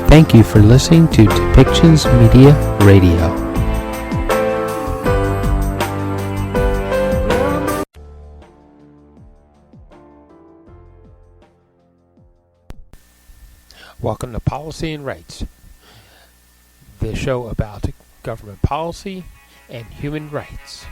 Thank you for listening to Depictions Media Radio. Welcome to Policy and Rights, the show about government policy and human rights.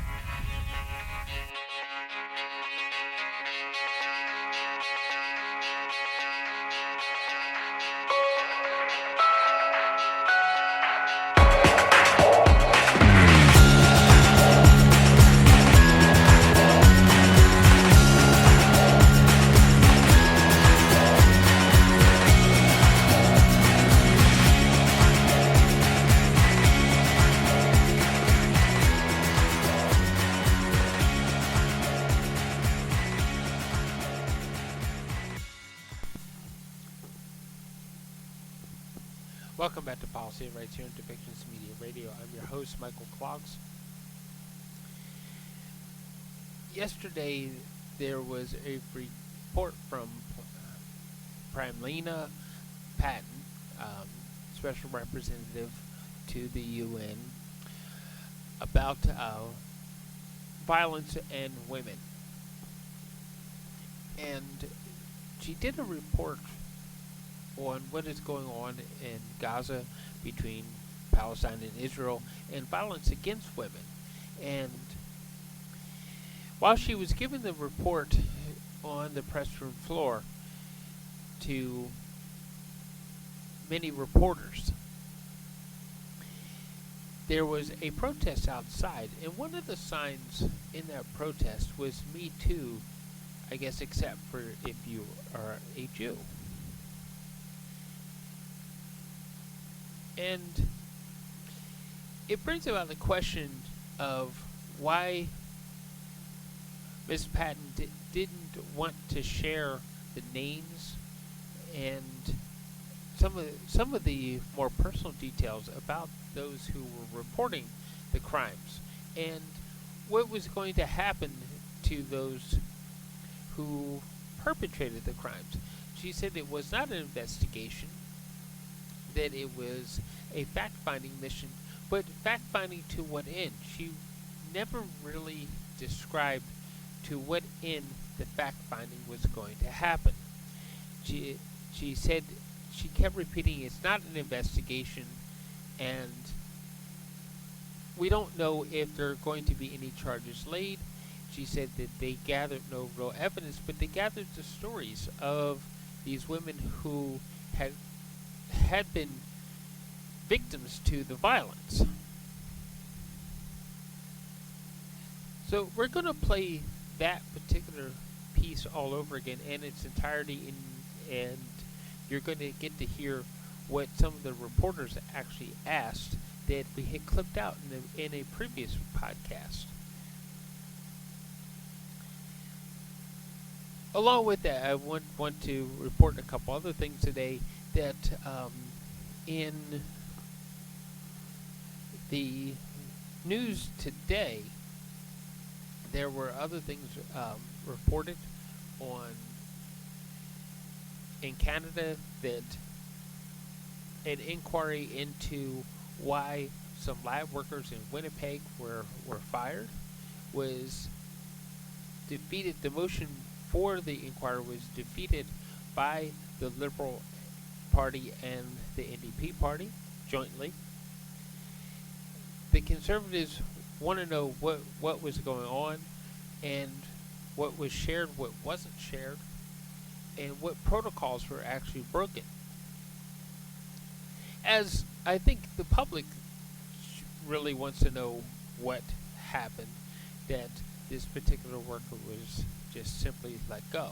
Welcome back to Policy and Rights here on Depictions Media Radio. I'm your host, Michael Clogs. Yesterday, there was a report from Pramila Patten, Special Representative to the UN, about violence and women. And she did a report on what is going on in Gaza between Palestine and Israel and violence against women. And while she was giving the report on the press room floor to many reporters, there was a protest outside, and one of the signs in that protest was "Me Too," I guess, except for if you are a Jew. And it brings about the question of why Ms. Patton didn't want to share the names and some of the more personal details about those who were reporting the crimes and what was going to happen to those who perpetrated the crimes. She said it was not an investigation, that it was a fact-finding mission, but fact-finding to what end? She never really described to what end the fact-finding was going to happen. She said, she kept repeating, it's not an investigation, and we don't know if there are going to be any charges laid. She said that they gathered no real evidence, but they gathered the stories of these women who had been victims to the violence. So we're going to play that particular piece all over again in its entirety, and you're going to get to hear what some of the reporters actually asked that we had clipped out in a previous podcast. Along with that, I want to report a couple other things today that in the news today, there were other things reported on in Canada, that an inquiry into why some lab workers in Winnipeg were fired was defeated. The motion for the inquiry was defeated by the Liberal Party and the NDP Party jointly. The Conservatives want to know what was going on, and what was shared, what wasn't shared, and what protocols were actually broken. As I think the public really wants to know what happened, that this particular worker was just simply let go.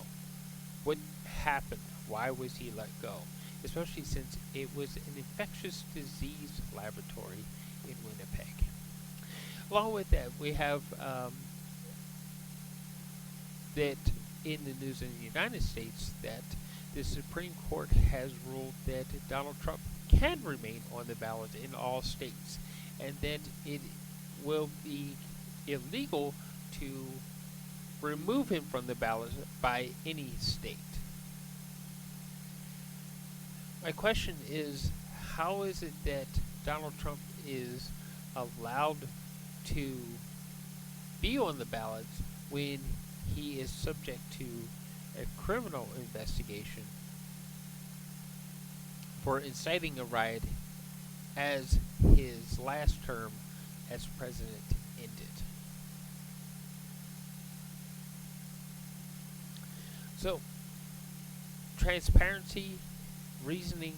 What happened? Why was he let go? Especially since it was an infectious disease laboratory in Winnipeg. Along with that, we have that in the news in the United States, that the Supreme Court has ruled that Donald Trump can remain on the ballot in all states, and that it will be illegal to remove him from the ballot by any state. My question is, how is it that Donald Trump is allowed to be on the ballots when he is subject to a criminal investigation for inciting a riot as his last term as president ended? So, transparency, reasoning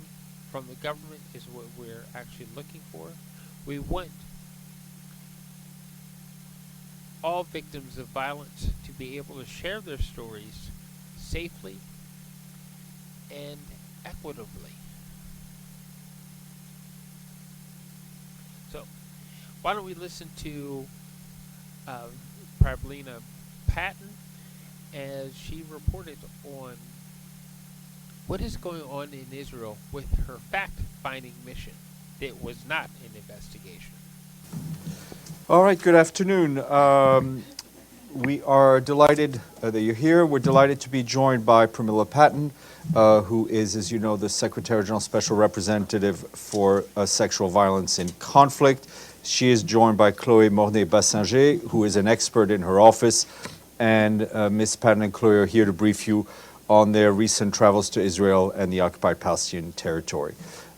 from the government is what we're actually looking for. We want all victims of violence to be able to share their stories safely and equitably. So, why don't we listen to Prablina Patton as she reported on what is going on in Israel with her fact-finding mission that was not an investigation. All right, good afternoon. We are delighted that you're here. We're delighted to be joined by Prablina Patton, who is, as you know, the Secretary General Special Representative for Sexual Violence in Conflict. She is joined by Chloé Mornay-Bassinger, who is an expert in her office. And Ms. Patton and Chloé are here to brief you on their recent travels to Israel and the occupied Palestinian territory.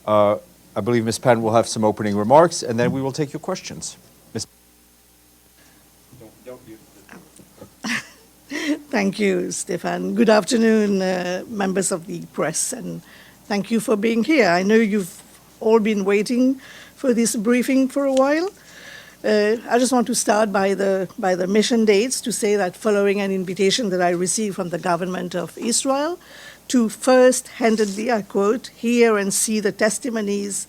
I believe Ms. Patton will have some opening remarks, and then we will take your questions. Thank you, Stefan. Good afternoon, members of the press, and thank you for being here. I know you've all been waiting for this briefing for a while. I just want to start by the mission dates to say that following an invitation that I received from the government of Israel to first-handedly, I quote, hear and see the testimonies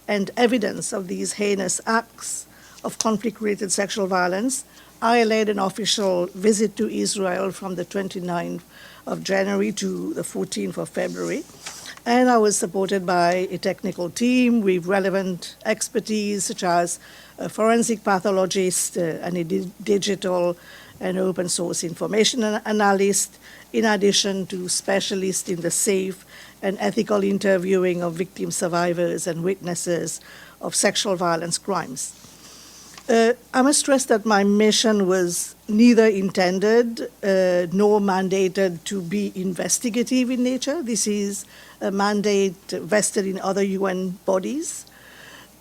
and evidence of these heinous acts of conflict-related sexual violence, I led an official visit to Israel from the 29th of January to the 14th of February. And I was supported by a technical team with relevant expertise, such as a forensic pathologist and a digital and open source information analyst, in addition to specialists in the safe and ethical interviewing of victim survivors and witnesses of sexual violence crimes. I must stress that my mission was neither intended nor mandated to be investigative in nature. This is a mandate vested in other UN bodies.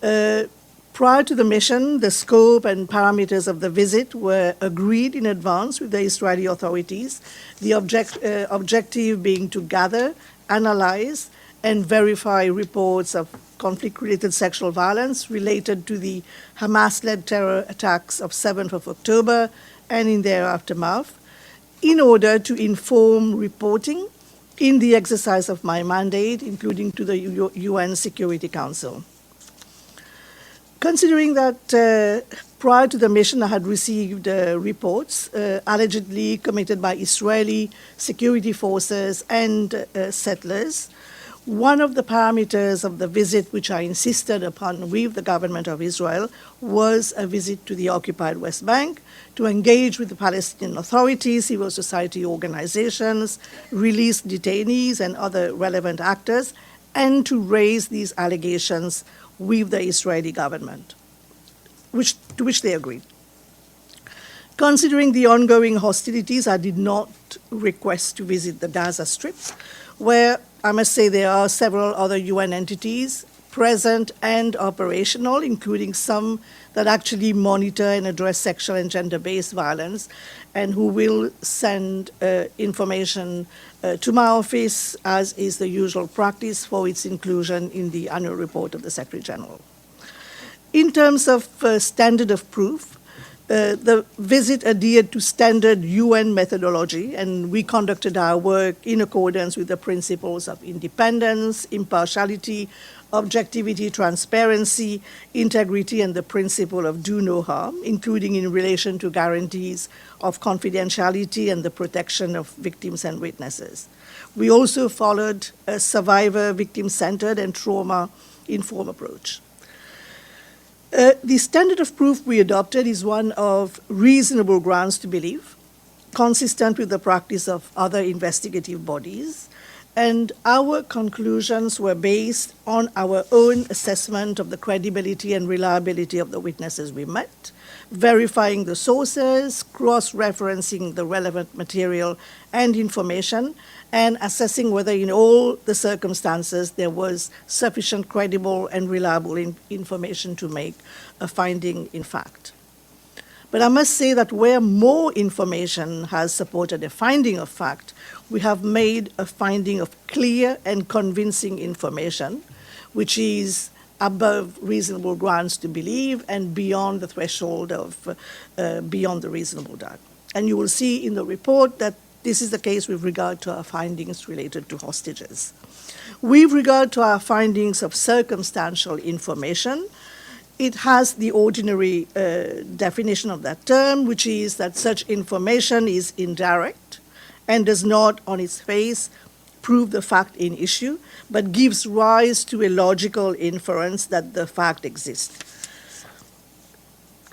Prior to the mission, the scope and parameters of the visit were agreed in advance with the Israeli authorities, the objective being to gather, analyze, and verify reports of conflict-related sexual violence related to the Hamas-led terror attacks of 7th of October and in their aftermath, in order to inform reporting in the exercise of my mandate, including to the UN Security Council. Considering that prior to the mission I had received reports allegedly committed by Israeli security forces and settlers, one of the parameters of the visit which I insisted upon with the government of Israel was a visit to the occupied West Bank to engage with the Palestinian Authority, civil society organizations, release detainees and other relevant actors, and to raise these allegations with the Israeli government, to which they agreed. Considering the ongoing hostilities, I did not request to visit the Gaza Strip, where I must say there are several other UN entities present and operational, including some that actually monitor and address sexual and gender-based violence, and who will send information to my office, as is the usual practice, for its inclusion in the annual report of the Secretary General. In terms of standard of proof, the visit adhered to standard UN methodology, and we conducted our work in accordance with the principles of independence, impartiality, objectivity, transparency, integrity, and the principle of do no harm, including in relation to guarantees of confidentiality and the protection of victims and witnesses. We also followed a survivor, victim-centered, and trauma-informed approach. The standard of proof we adopted is one of reasonable grounds to believe, consistent with the practice of other investigative bodies, And our conclusions were based on our own assessment of the credibility and reliability of the witnesses we met, verifying the sources, cross-referencing the relevant material and information, and assessing whether in all the circumstances there was sufficient credible and reliable information to make a finding in fact. But I must say that where more information has supported a finding of fact, we have made a finding of clear and convincing information, which is above reasonable grounds to believe and beyond the threshold of beyond the reasonable doubt. And you will see in the report that this is the case with regard to our findings related to hostages. With regard to our findings of circumstantial information, it has the ordinary definition of that term, which is that such information is indirect and does not, on its face, prove the fact in issue, but gives rise to a logical inference that the fact exists.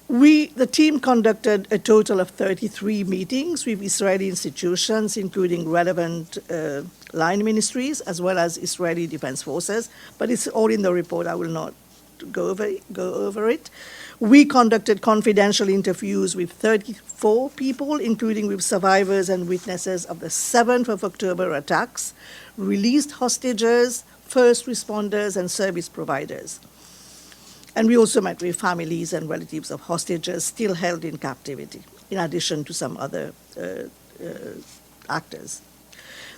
The team conducted a total of 33 meetings with Israeli institutions, including relevant line ministries, as well as Israeli Defense Forces, but it's all in the report. I will not go over it. We conducted confidential interviews with 34 people, including with survivors and witnesses of the 7th of October attacks, released hostages, first responders, and service providers. And we also met with families and relatives of hostages still held in captivity, in addition to some other actors.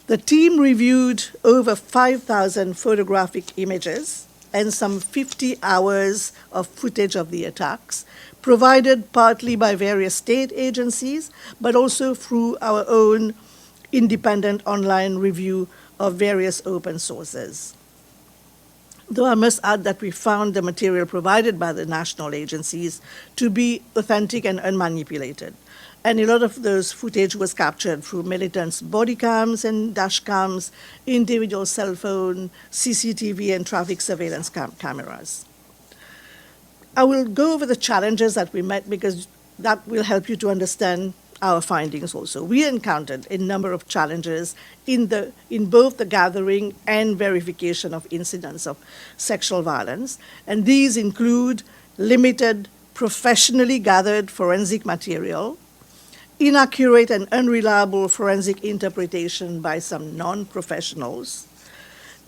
The team reviewed over 5,000 photographic images and some 50 hours of footage of the attacks, provided partly by various state agencies, but also through our own independent online review of various open sources. Though I must add that we found the material provided by the national agencies to be authentic and unmanipulated. And a lot of those footage was captured through militants' body cams and dash cams, individual cell phone, CCTV, and traffic surveillance cameras. I will go over the challenges that we met because that will help you to understand our findings also. We encountered a number of challenges in both the gathering and verification of incidents of sexual violence, and these include limited professionally gathered forensic material, inaccurate and unreliable forensic interpretation by some non-professionals,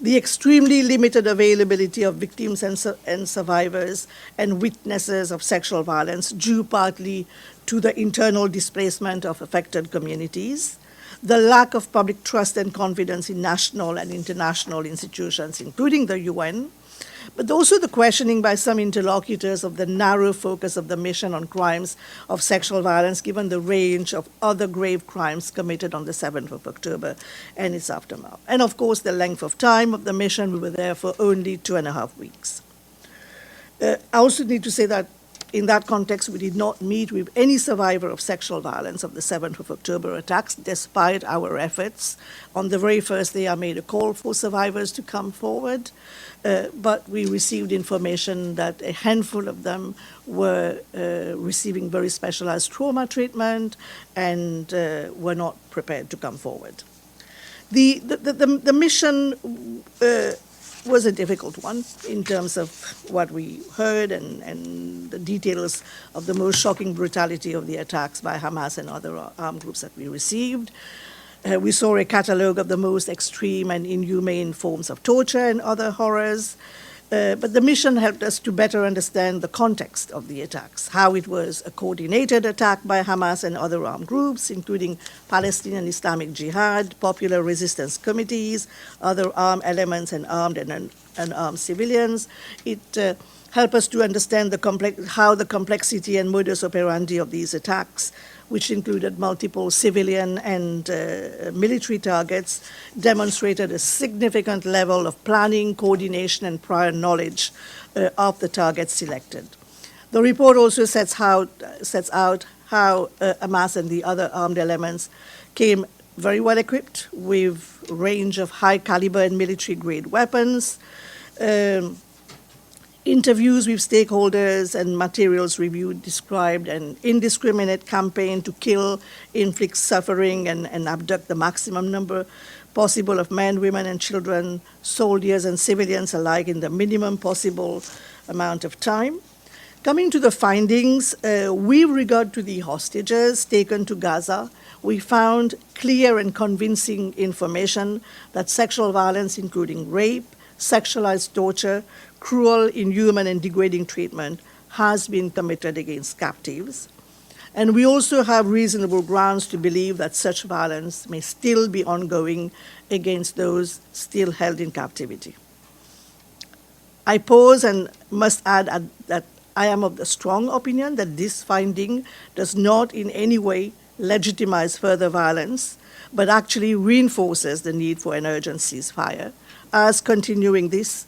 the extremely limited availability of victims and survivors and witnesses of sexual violence due partly to the internal displacement of affected communities, the lack of public trust and confidence in national and international institutions, including the UN, but also the questioning by some interlocutors of the narrow focus of the mission on crimes of sexual violence, given the range of other grave crimes committed on the 7th of October and its aftermath. And of course, the length of time of the mission. We were there for only 2.5 weeks. I also need to say that in that context, we did not meet with any survivor of sexual violence of the 7th of October attacks, despite our efforts. On the very first day, I made a call for survivors to come forward, but we received information that a handful of them were receiving very specialized trauma treatment and were not prepared to come forward. The mission was a difficult one in terms of what we heard and the details of the most shocking brutality of the attacks by Hamas and other armed groups that we received. We saw a catalogue of the most extreme and inhumane forms of torture and other horrors. But the mission helped us to better understand the context of the attacks, how it was a coordinated attack by Hamas and other armed groups, including Palestinian Islamic Jihad, popular resistance committees, other armed elements, and armed and unarmed civilians. It helped us to understand how the complexity and modus operandi of these attacks, which included multiple civilian and military targets, demonstrated a significant level of planning, coordination, and prior knowledge of the targets selected. The report also sets out how Hamas and the other armed elements came very well equipped with a range of high caliber and military-grade weapons, interviews with stakeholders and materials reviewed described an indiscriminate campaign to kill, inflict suffering, and abduct the maximum number possible of men, women, and children, soldiers and civilians alike in the minimum possible amount of time. Coming to the findings, with regard to the hostages taken to Gaza, we found clear and convincing information that sexual violence, including rape, sexualized torture, cruel, inhuman, and degrading treatment, has been committed against captives. And we also have reasonable grounds to believe that such violence may still be ongoing against those still held in captivity. I pause and must add that I am of the strong opinion that this finding does not in any way legitimize further violence, but actually reinforces the need for an urgent ceasefire, as continuing this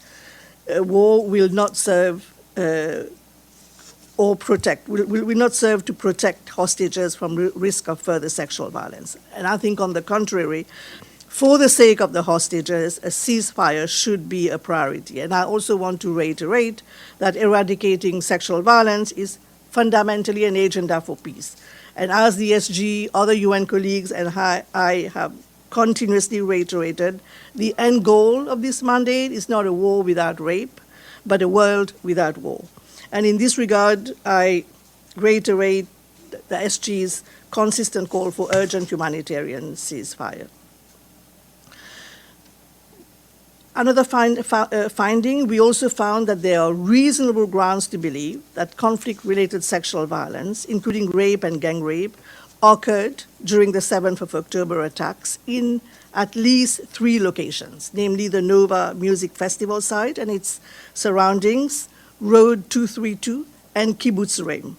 war will not serve will not serve to protect hostages from risk of further sexual violence. And I think, on the contrary, for the sake of the hostages, a ceasefire should be a priority. And I also want to reiterate that eradicating sexual violence is fundamentally an agenda for peace. And as the SG, other UN colleagues, and I have continuously reiterated, the end goal of this mandate is not a war without rape, but a world without war. And in this regard, I reiterate the SG's consistent call for urgent humanitarian ceasefire. Another finding, we also found that there are reasonable grounds to believe that conflict-related sexual violence, including rape and gang rape, occurred during the 7th of October attacks in at least 3 locations, namely the Nova Music Festival site and its surroundings, Road 232, and Kibbutz Reim.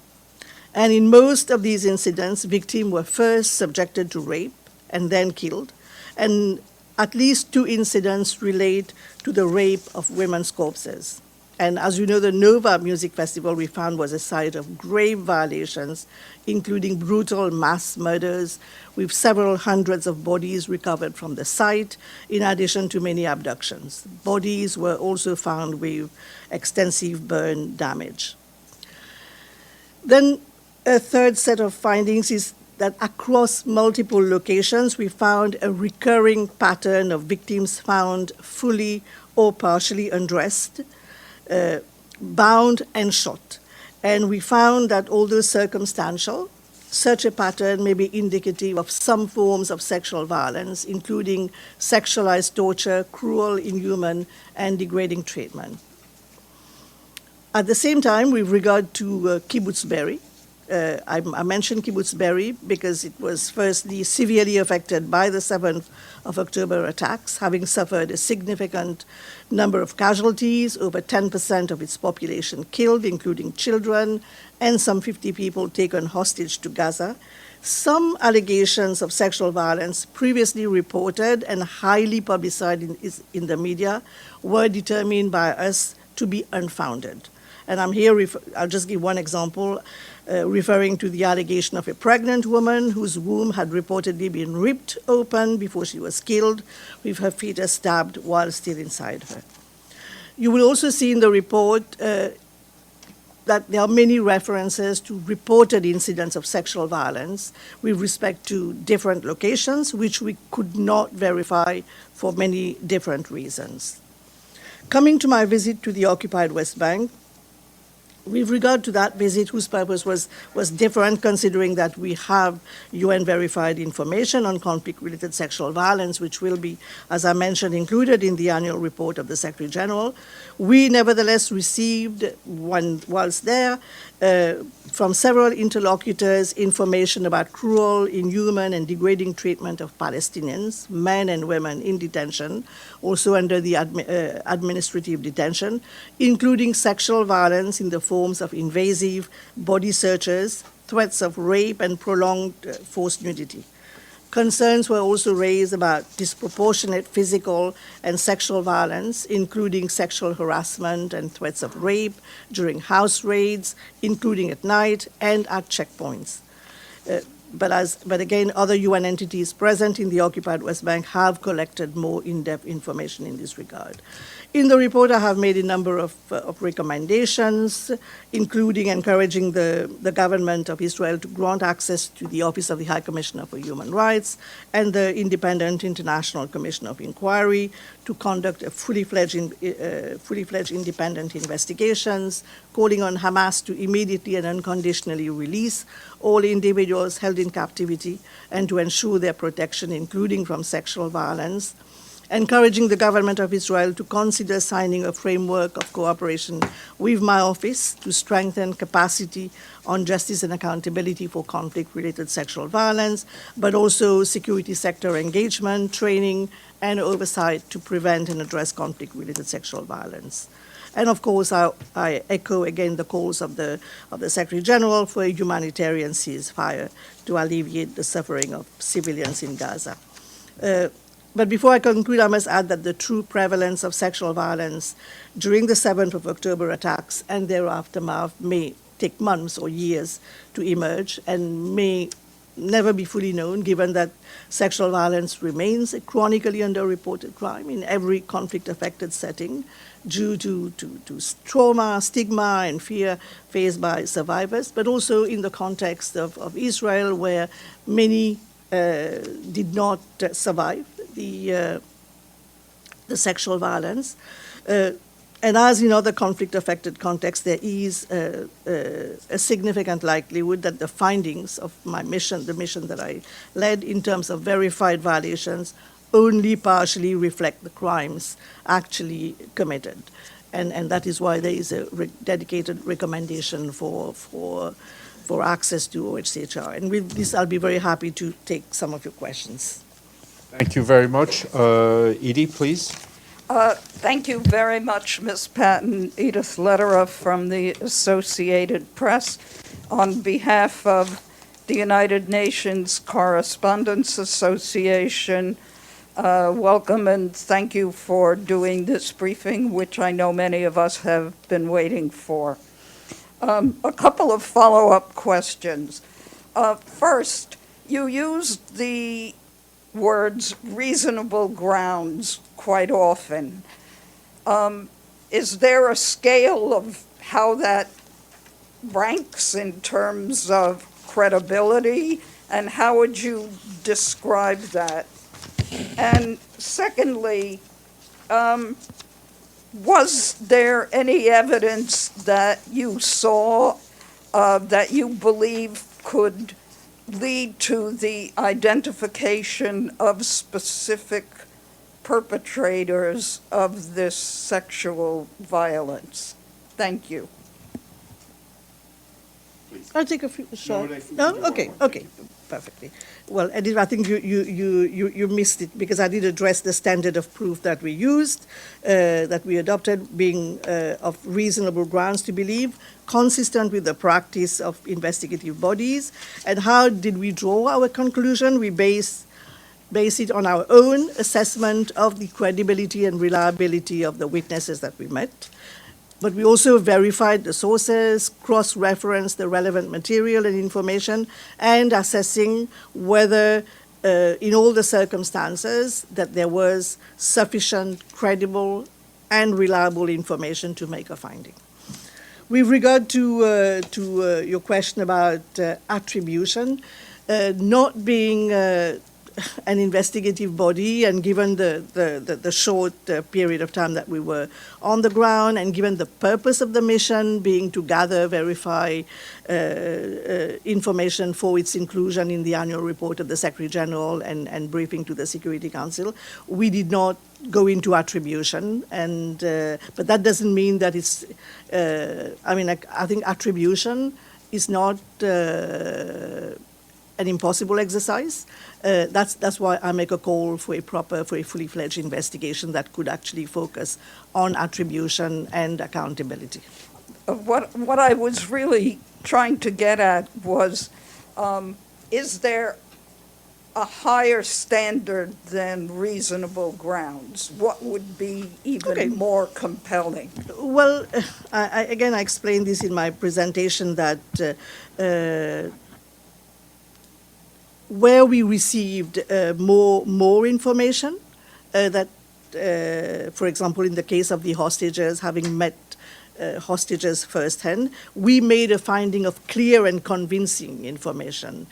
And in most of these incidents, victims were first subjected to rape and then killed, and at least 2 incidents relate to the rape of women's corpses. And as you know, the Nova Music Festival we found was a site of grave violations, including brutal mass murders, with several hundreds of bodies recovered from the site, in addition to many abductions. Bodies were also found with extensive burn damage. Then a third set of findings is that across multiple locations, we found a recurring pattern of victims found fully or partially undressed, bound and shot. And we found that, although circumstantial, such a pattern may be indicative of some forms of sexual violence, including sexualized torture, cruel, inhuman, and degrading treatment. At the same time, with regard to Kibbutz Be'eri, I mentioned Kibbutz Be'eri because it was firstly severely affected by the 7th of October attacks, having suffered a significant number of casualties, over 10% of its population killed, including children, and some 50 people taken hostage to Gaza. Some allegations of sexual violence previously reported and highly publicized in the media were determined by us to be unfounded. And I'm here, I'll just give one example, referring to the allegation of a pregnant woman whose womb had reportedly been ripped open before she was killed, with her fetus stabbed while still inside her. You will also see in the report that there are many references to reported incidents of sexual violence with respect to different locations, which we could not verify for many different reasons. Coming to my visit to the occupied West Bank, with regard to that visit, whose purpose was different, considering that we have UN-verified information on conflict-related sexual violence, which will be, as I mentioned, included in the annual report of the Secretary General, we nevertheless received, whilst there, from several interlocutors, information about cruel, inhuman, and degrading treatment of Palestinians, men and women in detention, also under the administrative detention, including sexual violence in the forms of invasive body searches, threats of rape, and prolonged forced nudity. Concerns were also raised about disproportionate physical and sexual violence, including sexual harassment and threats of rape during house raids, including at night and at checkpoints. but again, other UN entities present in the occupied West Bank have collected more in-depth information in this regard. In the report, I have made a number of recommendations, including encouraging the government of Israel to grant access to the Office of the High Commissioner for Human Rights and the Independent International Commission of Inquiry to conduct a fully fledged independent investigations, calling on Hamas to immediately and unconditionally release all individuals held in captivity and to ensure their protection, including from sexual violence, encouraging the government of Israel to consider signing a framework of cooperation with my office to strengthen capacity on justice and accountability for conflict-related sexual violence, but also security sector engagement, training, and oversight to prevent and address conflict-related sexual violence. And of course, I echo again the calls of the Secretary General for a humanitarian ceasefire to alleviate the suffering of civilians in Gaza. But before I conclude, I must add that the true prevalence of sexual violence during the 7th of October attacks and their aftermath may take months or years to emerge and may never be fully known, given that sexual violence remains a chronically underreported crime in every conflict-affected setting due to trauma, stigma, and fear faced by survivors, but also in the context of Israel, where many did not survive the sexual violence. And as in other conflict-affected contexts, there is a significant likelihood that the findings of my mission, the mission that I led in terms of verified violations, only partially reflect the crimes actually committed. And that is why there is a dedicated recommendation for access to OHCHR. And with this, I'll be very happy to take some of your questions. Thank you very much. Edie, please. Thank you very much, Ms. Patton. Edith Lederer from the Associated Press. On behalf of the United Nations Correspondents Association, welcome and thank you for doing this briefing, which I know many of us have been waiting for. A couple of follow-up questions. First, you used the words reasonable grounds quite often. Is there a scale of how that ranks in terms of credibility, and how would you describe that? And secondly, was there any evidence that you saw that you believe could lead to the identification of specific perpetrators of this sexual violence? Thank you. I'll take a few shots. No? Okay, perfectly. Well, Edith, I think you missed it, because I did address the standard of proof that we used, that we adopted, being of reasonable grounds to believe, consistent with the practice of investigative bodies. And how did we draw our conclusion? We base it on our own assessment of the credibility and reliability of the witnesses that we met. But we also verified the sources, cross-referenced the relevant material and information, and assessing whether, in all the circumstances, that there was sufficient, credible, and reliable information to make a finding. With regard to your question about attribution, not being an investigative body, and given the short period of time that we were on the ground, and given the purpose of the mission being to gather, verify information for its inclusion in the annual report of the Secretary General and briefing to the Security Council, we did not go into attribution. And but that doesn't mean that it's, I think attribution is not an impossible exercise. That's why I make a call for a fully fledged investigation that could actually focus on attribution and accountability. What I was really trying to get at was, is there a higher standard than reasonable grounds? What would be even more compelling? Well, I explained this in my presentation, that where we received more information, that, for example, in the case of the hostages, having met hostages firsthand, we made a finding of clear and convincing information,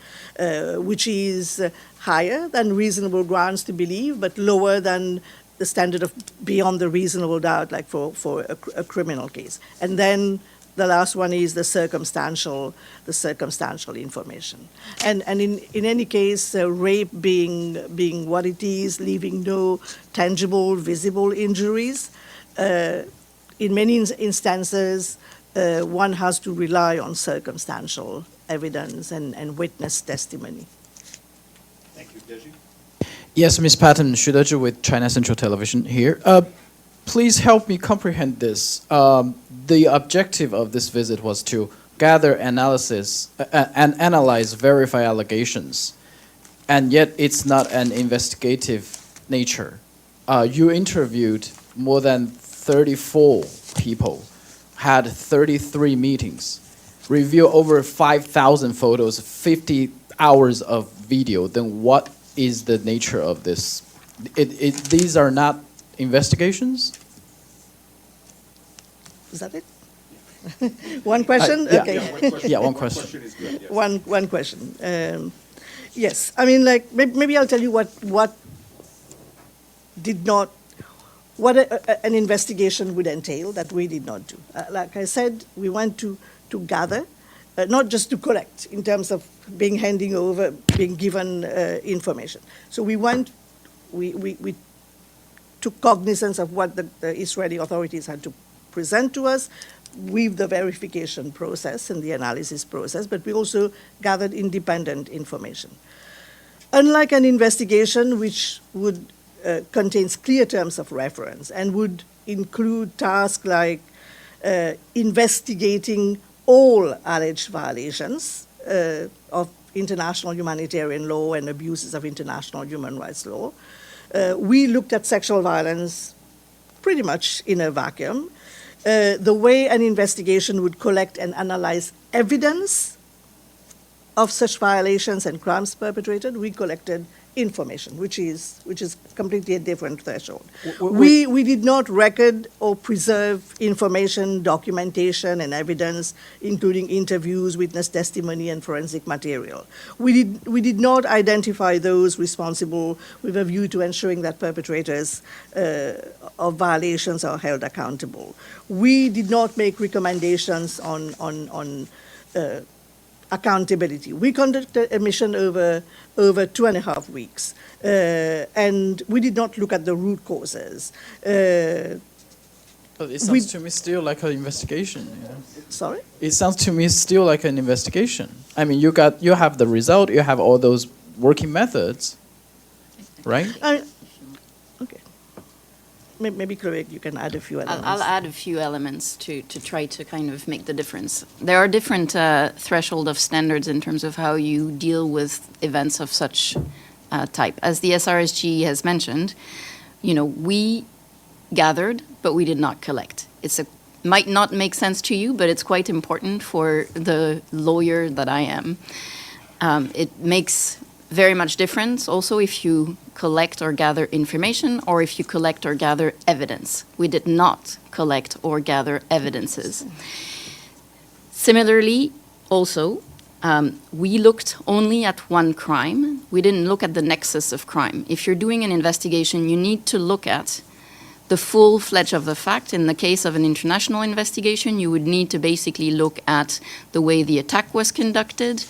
which is higher than reasonable grounds to believe, but lower than the standard of beyond the reasonable doubt, like for a criminal case. And then the last one is the circumstantial information. And in any case, rape being what it is, leaving no tangible, visible injuries, in many instances, one has to rely on circumstantial evidence and witness testimony. Thank you, Deji. Yes, Ms. Patton, Shudeju with China Central Television here. Please help me comprehend this. The objective of this visit was to gather analysis and analyze, verify allegations, and yet it's not an investigative nature. You interviewed more than 34 people, had 33 meetings, reviewed over 5,000 photos, 50 hours of video. Then what is the nature of this? These are not investigations? Is that it? One question? Yeah. Okay. Yeah, one question. Is good, yes. One question. Yes, I mean, like, maybe I'll tell you what did not, what an investigation would entail that we did not do. Like I said, we went to gather, not just to collect in terms of being given information. So we took cognizance of what the Israeli authorities had to present to us with the verification process and the analysis process, but we also gathered independent information. Unlike an investigation which would contains clear terms of reference and would include tasks like investigating all alleged violations of international humanitarian law and abuses of international human rights law, we looked at sexual violence pretty much in a vacuum. The way an investigation would collect and analyze evidence of such violations and crimes perpetrated, we collected information, which is completely a different threshold. We did not record or preserve information, documentation, and evidence, including interviews, witness testimony, and forensic material. We did not identify those responsible with a view to ensuring that perpetrators of violations are held accountable. We did not make recommendations on accountability. We conducted a mission over 2.5 weeks, and we did not look at the root causes. But it sounds to me still like an investigation. You know? Sorry? It sounds to me still like an investigation. I mean, you have the result, you have all those working methods, right? Okay. Maybe, Chloe, you can add a few elements. I'll add a few elements to try to kind of make the difference. There are different threshold of standards in terms of how you deal with events of such type. As the SRSG has mentioned, we gathered, but we did not collect. Might not make sense to you, but it's quite important for the lawyer that I am. It makes very much difference also if you collect or gather information or if you collect or gather evidence. We did not collect or gather evidences. Similarly, also, we looked only at one crime. We didn't look at the nexus of crime. If you're doing an investigation, you need to look at the full fledge of the fact. In the case of an international investigation, you would need to basically look at the way the attack was conducted,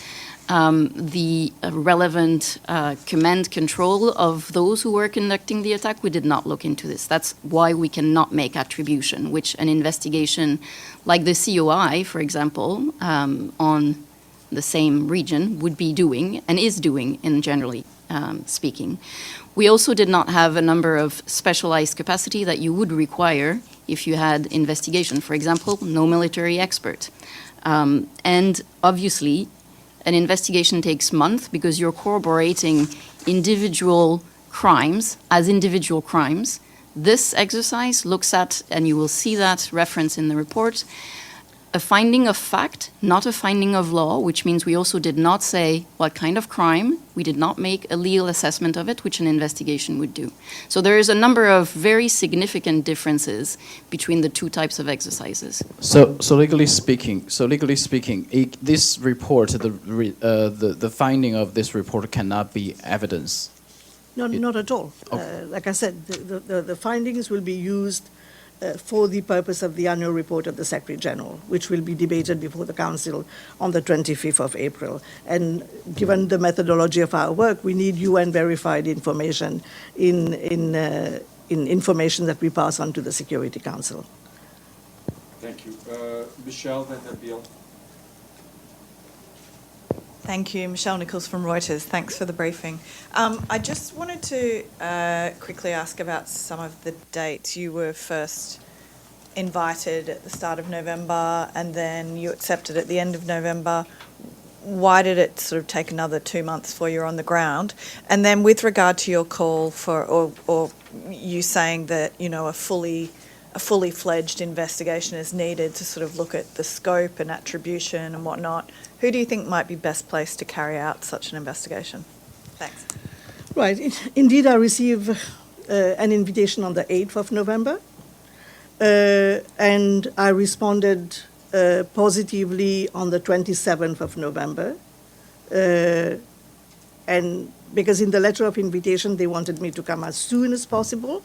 the relevant command control of those who were conducting the attack. We did not look into this. That's why we cannot make attribution, which an investigation like the COI, for example, on the same region would be doing and is doing in generally speaking. We also did not have a number of specialized capacity that you would require if you had investigation. For example, no military expert. And obviously, an investigation takes months because you're corroborating individual crimes as individual crimes. This exercise looks at, and you will see that reference in the report, a finding of fact, not a finding of law, which means we also did not say what kind of crime. We did not make a legal assessment of it, which an investigation would do. So there is a number of very significant differences between the two types of exercises. So legally speaking, this report, the finding of this report cannot be evidence. Not at all. Like I said, the findings will be used for the purpose of the annual report of the Secretary General, which will be debated before the Council on the 25th of April. And given the methodology of our work, we need UN verified information in information that we pass on to the Security Council. Thank you. Michelle, then Nabil. Thank you. Michelle Nichols from Reuters. Thanks for the briefing. I just wanted to quickly ask about some of the dates. You were first invited at the start of November and then you accepted at the end of November. Why did it sort of take another 2 months before you're on the ground? And then with regard to your call for, or you saying that, you know, a fully fledged investigation is needed to sort of look at the scope and attribution and whatnot, who do you think might be best placed to carry out such an investigation? Thanks. Right. Indeed, I received an invitation on the 8th of November, and I responded positively on the 27th of November. And because in the letter of invitation, they wanted me to come as soon as possible.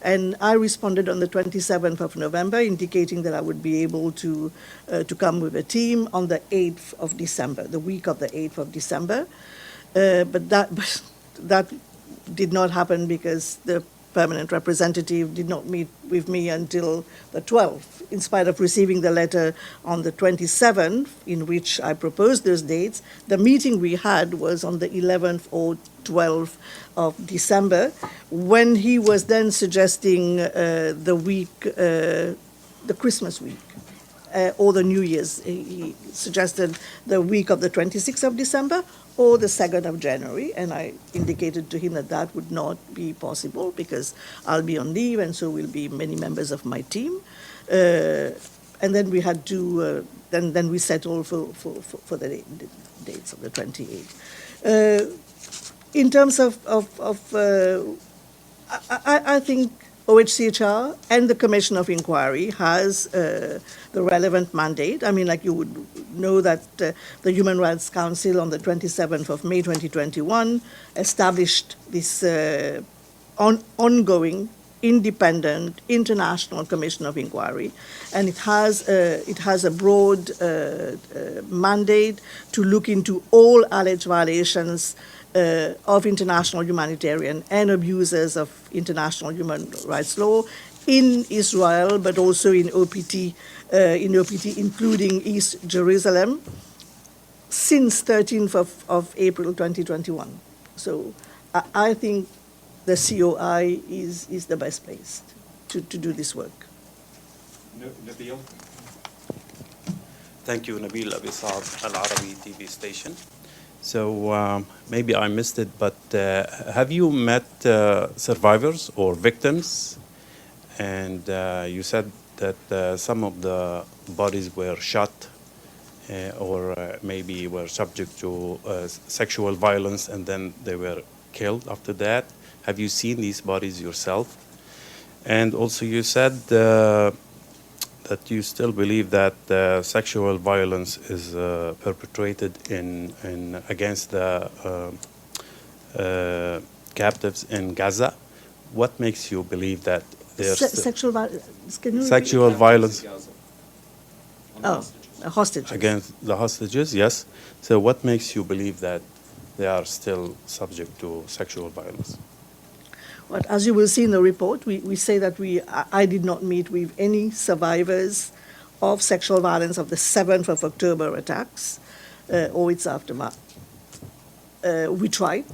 And I responded on the 27th of November, indicating that I would be able to come with a team on the 8th of December, the week of the 8th of December. But that did not happen because the permanent representative did not meet with me until the 12th, in spite of receiving the letter on the 27th, in which I proposed those dates. The meeting we had was on the 11th or 12th of December, when he was then suggesting the week, the Christmas week, or the New Year's. He suggested the week of the 26th of December or the 2nd of January, and I indicated to him that that would not be possible because I'll be on leave, and so will be many members of my team. And then we had to, then we settled for the dates of the 28th. In terms of I think OHCHR and the Commission of Inquiry has the relevant mandate. I mean, like you would know that the Human Rights Council on the 27th of May 2021 established this ongoing, independent, international Commission of Inquiry, and it has a broad mandate to look into all alleged violations of international humanitarian and abuses of international human rights law in Israel, but also in OPT, including East Jerusalem, since 13th of April 2021. So I think the COI is the best place to do this work. Nabil? Thank you, Nabil Abisab, Al Arabi TV station. So maybe I missed it, but have you met survivors or victims? And you said that some of the bodies were shot or maybe were subject to sexual violence and then they were killed after that. Have you seen these bodies yourself? And also you said that you still believe that sexual violence is perpetrated against the captives in Gaza. What makes you believe that there's Sexual violence? Sexual violence Hostages. against the hostages, yes. So what makes you believe that they are still subject to sexual violence? But as you will see in the report, we say that I did not meet with any survivors of sexual violence of the 7th of October attacks or its aftermath. We tried,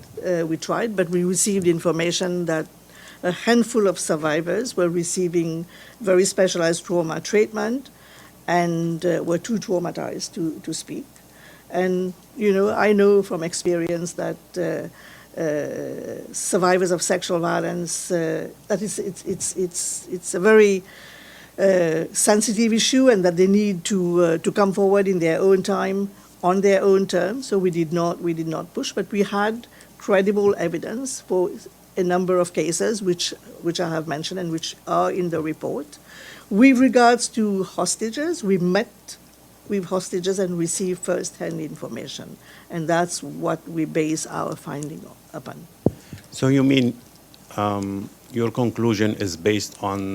but we received information that a handful of survivors were receiving very specialized trauma treatment and were too traumatized to speak. And, you know, I know from experience that survivors of sexual violence, that it's a very sensitive issue and that they need to come forward in their own time, on their own terms. So we did not push, but we had credible evidence for a number of cases which I have mentioned and which are in the report. With regards to hostages, we met with hostages and received first-hand information, and that's what we base our finding upon. So you mean your conclusion is based on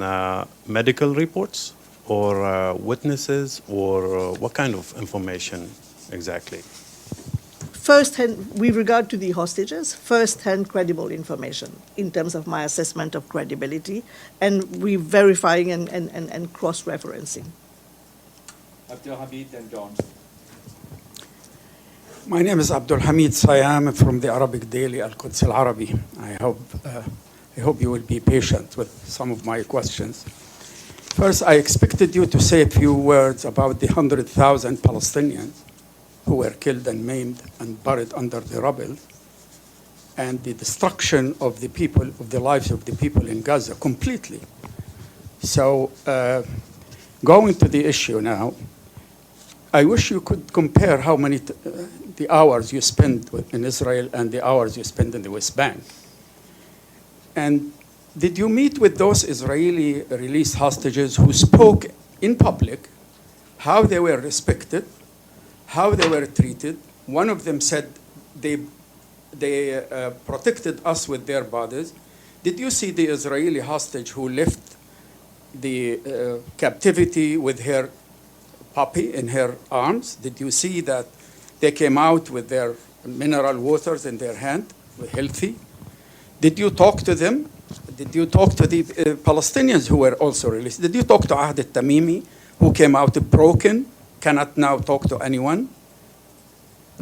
medical reports or witnesses, or what kind of information exactly? First-hand, with regard to the hostages, first-hand credible information in terms of my assessment of credibility, and we verifying and cross-referencing. Abdul Hamid and John. My name is Abdul Hamid Sayam from the Arabic daily Al-Quds Al-Arabi. I hope you will be patient with some of my questions. First, I expected you to say a few words about the 100,000 Palestinians who were killed and maimed and buried under the rubble, and the destruction of the people, of the lives of the people in Gaza completely. So, going to the issue now, I wish you could compare how many the hours you spend in Israel and the hours you spend in the West Bank. And did you meet with those Israeli released hostages who spoke in public how they were respected, how they were treated? One of them said they protected us with their bodies. Did you see the Israeli hostage who left the captivity with her puppy in her arms? Did you see that they came out with their mineral waters in their hand, healthy? Did you talk to them? Did you talk to the Palestinians who were also released? Did you talk to Ahd al-Tamimi, who came out broken, cannot now talk to anyone?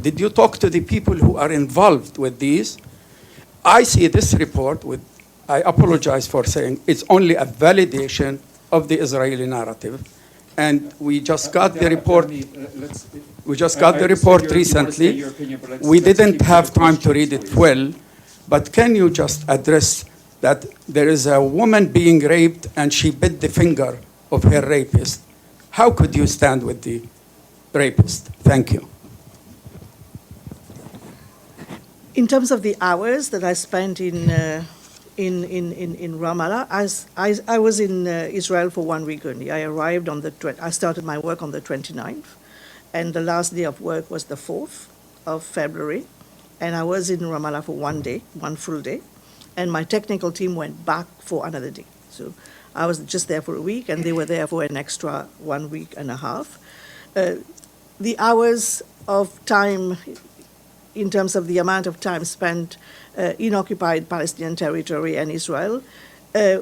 Did you talk to the people who are involved with these? I see this report with, I apologize for saying, it's only a validation of the Israeli narrative. And we just got the report. We just got the report recently. We didn't have time to read it well, but can you just address that there is a woman being raped and she bit the finger of her rapist? How could you stand with the rapist? Thank you. In terms of the hours that I spent in Ramallah, I was in Israel for 1 week only. I arrived on I started my work on the 29th, and the last day of work was the 4th of February, and I was in Ramallah for 1 day, 1 full day, and my technical team went back for another day. So I was just there for a week, and they were there for an extra 1 week and a half. The hours of time, in terms of the amount of time spent in occupied Palestinian territory and Israel,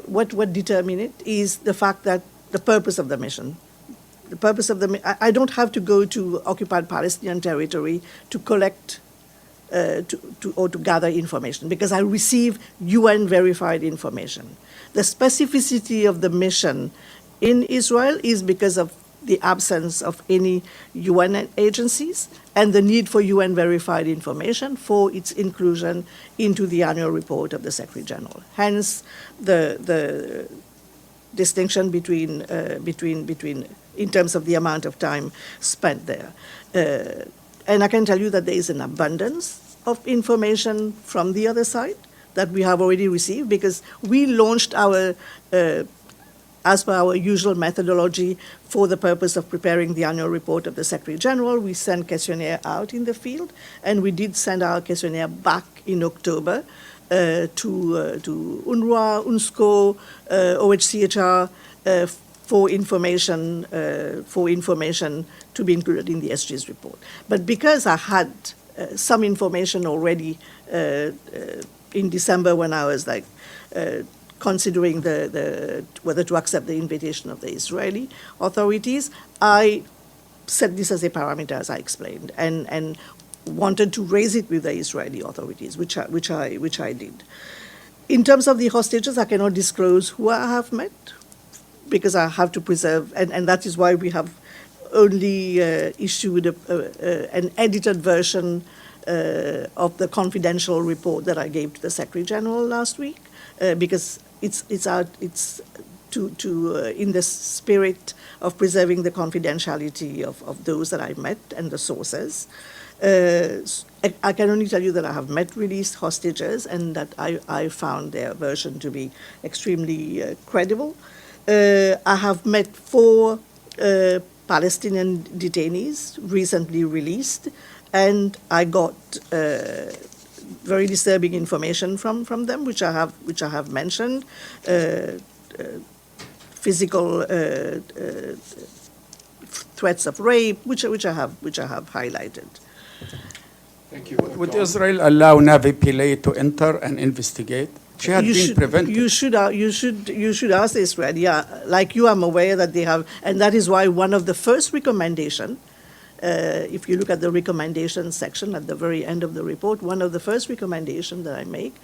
what determine it is the fact that the purpose of the mission. The purpose of I don't have to go to occupied Palestinian territory to collect or to gather information, because I receive UN verified information. The specificity of the mission in Israel is because of the absence of any UN agencies and the need for UN verified information for its inclusion into the annual report of the Secretary General. Hence the distinction between in terms of the amount of time spent there. And I can tell you that there is an abundance of information from the other side that we have already received, because we launched our as per our usual methodology, for the purpose of preparing the annual report of the Secretary General. We sent questionnaire out in the field, and we did send our questionnaire back in October to UNRWA, UNSCO, OHCHR for information to be included in the SG's report. But because I had some information already in December, when I was considering whether to accept the invitation of the Israeli authorities, I set this as a parameter, as I explained, and wanted to raise it with the Israeli authorities, which I did. In terms of the hostages, I cannot disclose who I have met, because I have to preserve, and that is why we have only issued an edited version of the confidential report that I gave to the Secretary General last week, because it's to in the spirit of preserving the confidentiality of those that I met and the sources. I can only tell you that I have met released hostages and that I found their version to be extremely credible. I have met 4 Palestinian detainees recently released, and I got very disturbing information from them, which I have mentioned. Physical threats of rape, which I have highlighted. Thank you. Would Israel allow Navy Pillay to enter and investigate? She had been prevented. You should ask Israel. Yeah, like you, I'm aware that they have, and that is why one of the first recommendation, if you look at the recommendation section at the very end of the report, one of the first recommendations that I make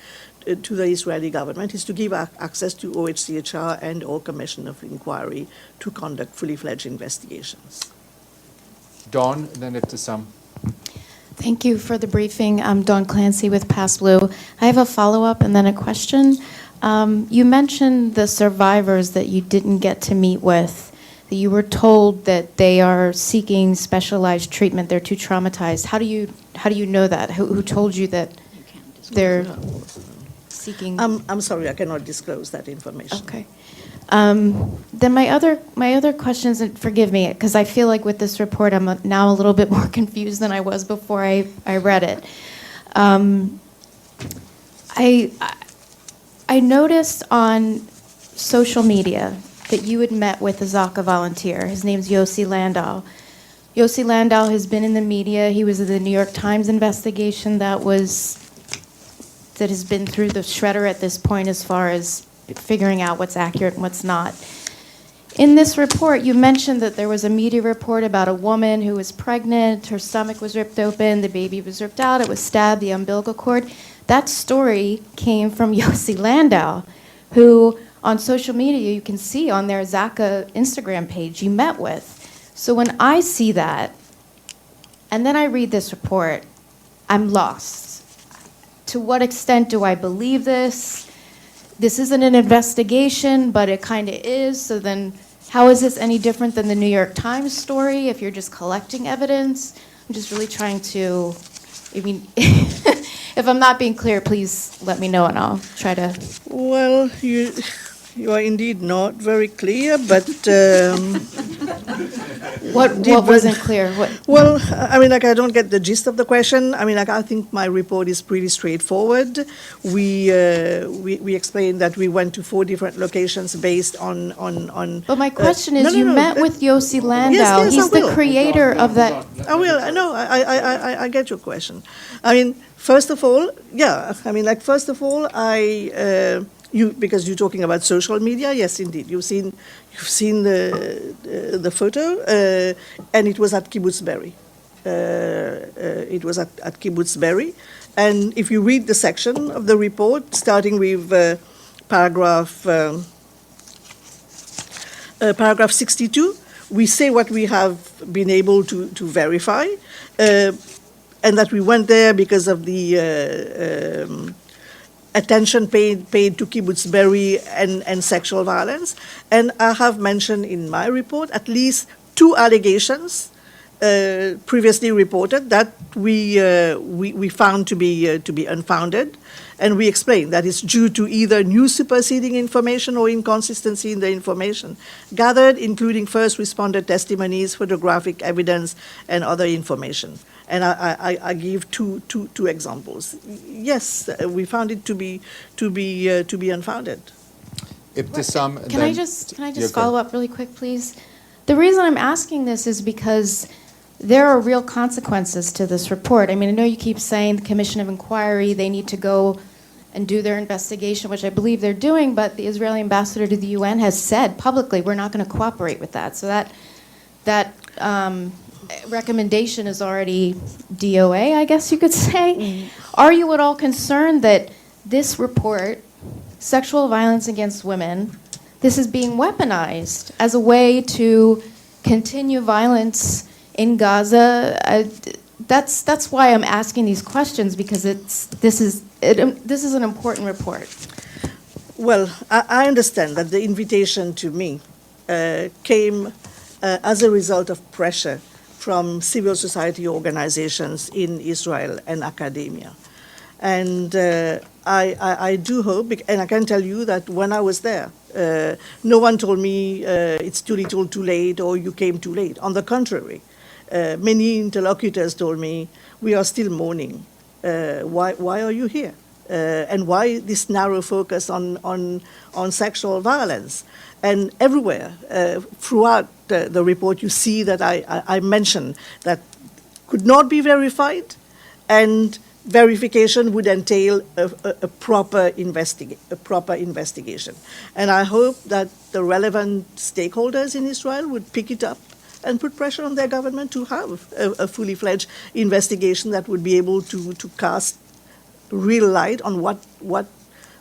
to the Israeli government is to give access to OHCHR and or Commission of Inquiry to conduct fully fledged investigations. Dawn, and then Ibtisam. Thank you for the briefing. I'm Dawn Clancy with Pass Blue. I have a follow-up and then a question. You mentioned the survivors that you didn't get to meet with, that you were told that they are seeking specialized treatment, they're too traumatized. How do you know that? Who told you that they're seeking? I'm sorry, I cannot disclose that information. Okay. Then my other questions, and forgive me, because I feel like with this report I'm now a little bit more confused than I was before I read it. I noticed on social media that you had met with a Zaka volunteer. His name's Yossi Landau. Yossi Landau has been in the media. He was in the New York Times investigation that has been through the shredder at this point as far as figuring out what's accurate and what's not. In this report, you mentioned that there was a media report about a woman who was pregnant, her stomach was ripped open, the baby was ripped out, it was stabbed, the umbilical cord. That story came from Yossi Landau, who on social media you can see on their Zaka Instagram page you met with. So when I see that, and then I read this report, I'm lost. To what extent do I believe this? This isn't an investigation, but it kind of is. So then how is this any different than the New York Times story if you're just collecting evidence? I'm just really trying to, if I'm not being clear, please let me know and I'll try to. Well, you are indeed not very clear, but what wasn't clear? Well, I don't get the gist of the question. I think my report is pretty straightforward. We explained that we went to 4 different locations based on. But my question is, you met with Yossi Landau. Yes, he's the creator of that. I will. I get your question. First of all, because you're talking about social media, yes, indeed. You've seen the photo, and it was at Kibbutz Be'eri. It was at Kibbutz Be'eri, and if you read the section of the report, starting with paragraph 62, we say what we have been able to verify, and that we went there because of the attention paid to Kibbutz Be'eri and sexual violence. And I have mentioned in my report at least 2 allegations previously reported that we found to be unfounded, and we explained that it's due to either new superseding information or inconsistency in the information gathered, including first responder testimonies, photographic evidence, and other information. And I give two examples. Yes, we found it to be unfounded. Ibtisam. Can I just follow up really quick, please? The reason I'm asking this is because there are real consequences to this report. I know you keep saying the Commission of Inquiry, they need to go and do their investigation, which I believe they're doing, but the Israeli ambassador to the UN has said publicly, we're not going to cooperate with that. So that recommendation is already DOA, I guess you could say. Mm. Are you at all concerned that this report, sexual violence against women, this is being weaponized as a way to continue violence in Gaza? That's why I'm asking these questions, because this is an important report. Well, I understand that the invitation to me came as a result of pressure from civil society organizations in Israel and academia. And I do hope, and I can tell you that when I was there, no one told me it's too little, too late, or you came too late. On the contrary, many interlocutors told me, we are still mourning. Why are you here? And why this narrow focus on sexual violence? And everywhere, throughout the report, you see that I mentioned that could not be verified, and verification would entail a proper investigation. And I hope that the relevant stakeholders in Israel would pick it up and put pressure on their government to have a fully fledged investigation that would be able to cast real light on what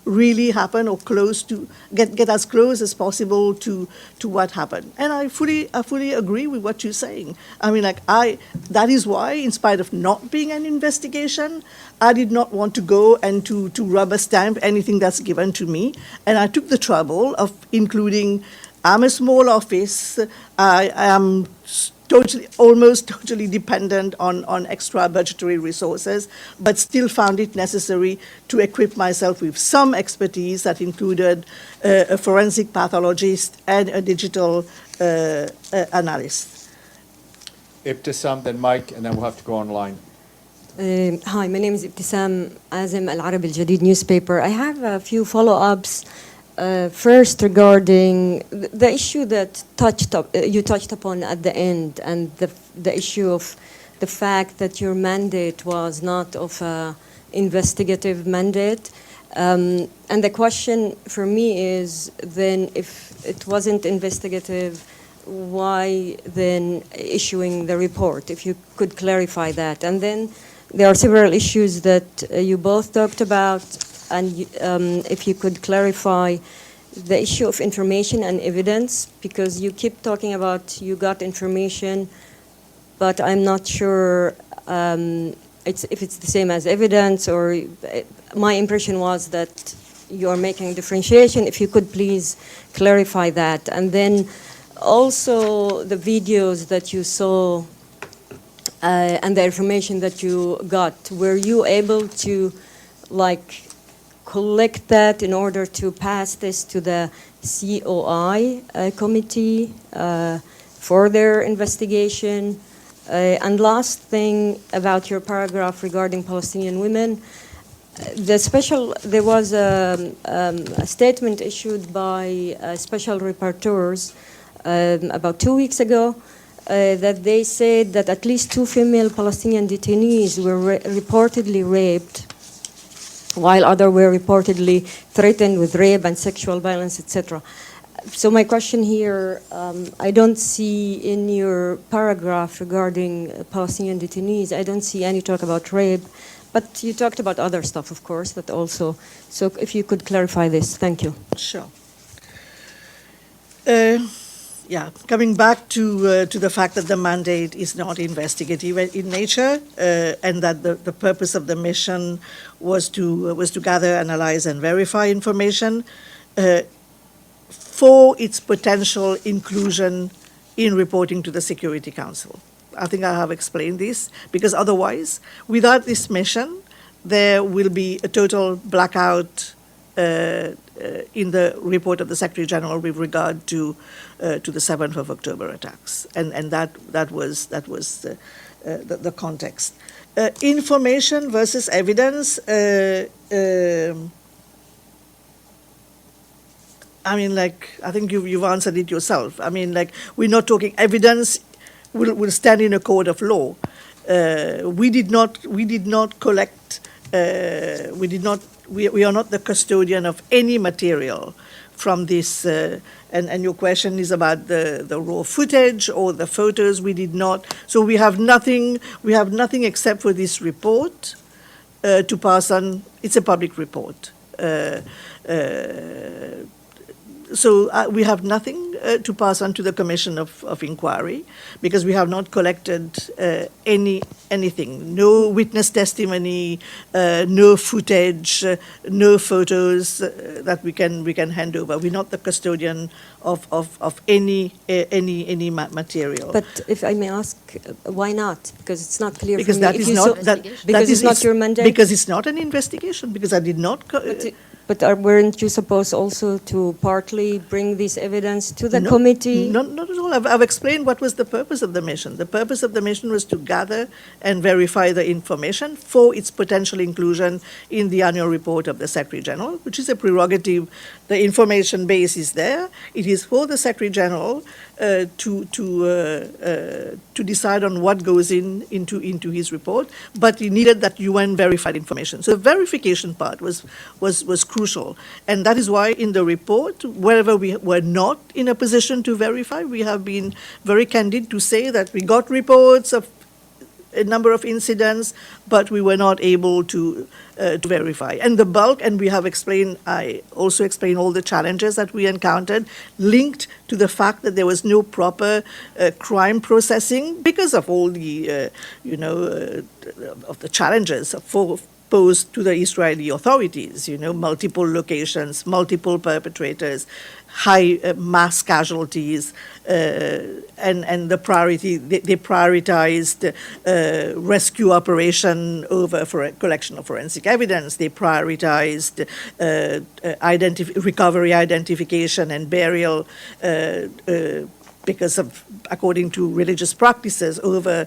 really happened, or close to get as close as possible to what happened. And I fully agree with what you're saying. I mean, that is why, in spite of not being an investigation, I did not want to go and to rubber stamp anything that's given to me. And I took the trouble of including, I'm a small office, I am almost totally dependent on extra budgetary resources, but still found it necessary to equip myself with some expertise that included a forensic pathologist and a digital analyst. Ibtisam, then Mike, and then we'll have to go online. Hi, my name is Ibtisam Azim, Al Arab Al Jadid newspaper. I have a few follow-ups. First, regarding the issue that you touched upon at the end, and the issue of the fact that your mandate was not of an investigative mandate. And the question for me is, then, if it wasn't investigative, why then issuing the report? If you could clarify that. And then there are several issues that you both talked about, and if you could clarify the issue of information and evidence, because you keep talking about you got information, but I'm not sure if it's the same as evidence, or my impression was that you are making differentiation. If you could please clarify that. And then also the videos that you saw and the information that you got, were you able to collect that in order to pass this to the COI committee for their investigation? And last thing about your paragraph regarding Palestinian women, there was a statement issued by special rapporteurs about 2 weeks ago that they said that at least 2 female Palestinian detainees were reportedly raped, while others were reportedly threatened with rape and sexual violence, etc. So my question here, I don't see in your paragraph regarding Palestinian detainees, I don't see any talk about rape, but you talked about other stuff, of course, that also. So if you could clarify this, thank you. Sure. Yeah, coming back to the fact that the mandate is not investigative in nature, and that the purpose of the mission was to gather, analyze, and verify information for its potential inclusion in reporting to the Security Council. I think I have explained this, because otherwise, without this mission, there will be a total blackout in the report of the Secretary General with regard to the 7th of October attacks, and that was the context. Information versus evidence. I mean, I think you've answered it yourself. I mean, we're not talking evidence will stand in a court of law. We did not collect. We are not the custodian of any material from this. And your question is about the raw footage or the photos. We did not. So we have nothing. We have nothing except for this report to pass on. It's a public report. So we have nothing to pass on to the Commission of Inquiry, because we have not collected anything, no witness testimony, no footage, no photos that we can hand over. We're not the custodian of any material. But if I may ask, why not? Because it's not clear Because for me. that If is you not so- that because that it's not your mandate. Because it's not an investigation. Because I did not. But weren't you supposed also to partly bring this evidence to the No, committee? Not at all. I've explained what was the purpose of the mission. The purpose of the mission was to gather and verify the information for its potential inclusion in the annual report of the Secretary General, which is a prerogative. The information base is there. It is for the Secretary General to decide on what goes into his report, but he needed that UN verified information. So the verification part was crucial, and that is why in the report, wherever we were not in a position to verify, we have been very candid to say that we got reports of a number of incidents, but we were not able to verify. And the bulk, and we have explained, I also explained all the challenges that we encountered, linked to the fact that there was no proper crime processing because of all the, of the challenges posed to the Israeli authorities, multiple locations, multiple perpetrators, high mass casualties, and the priority, they prioritized rescue operation over collection of forensic evidence. They prioritized recovery, identification, and burial because of, according to religious practices, over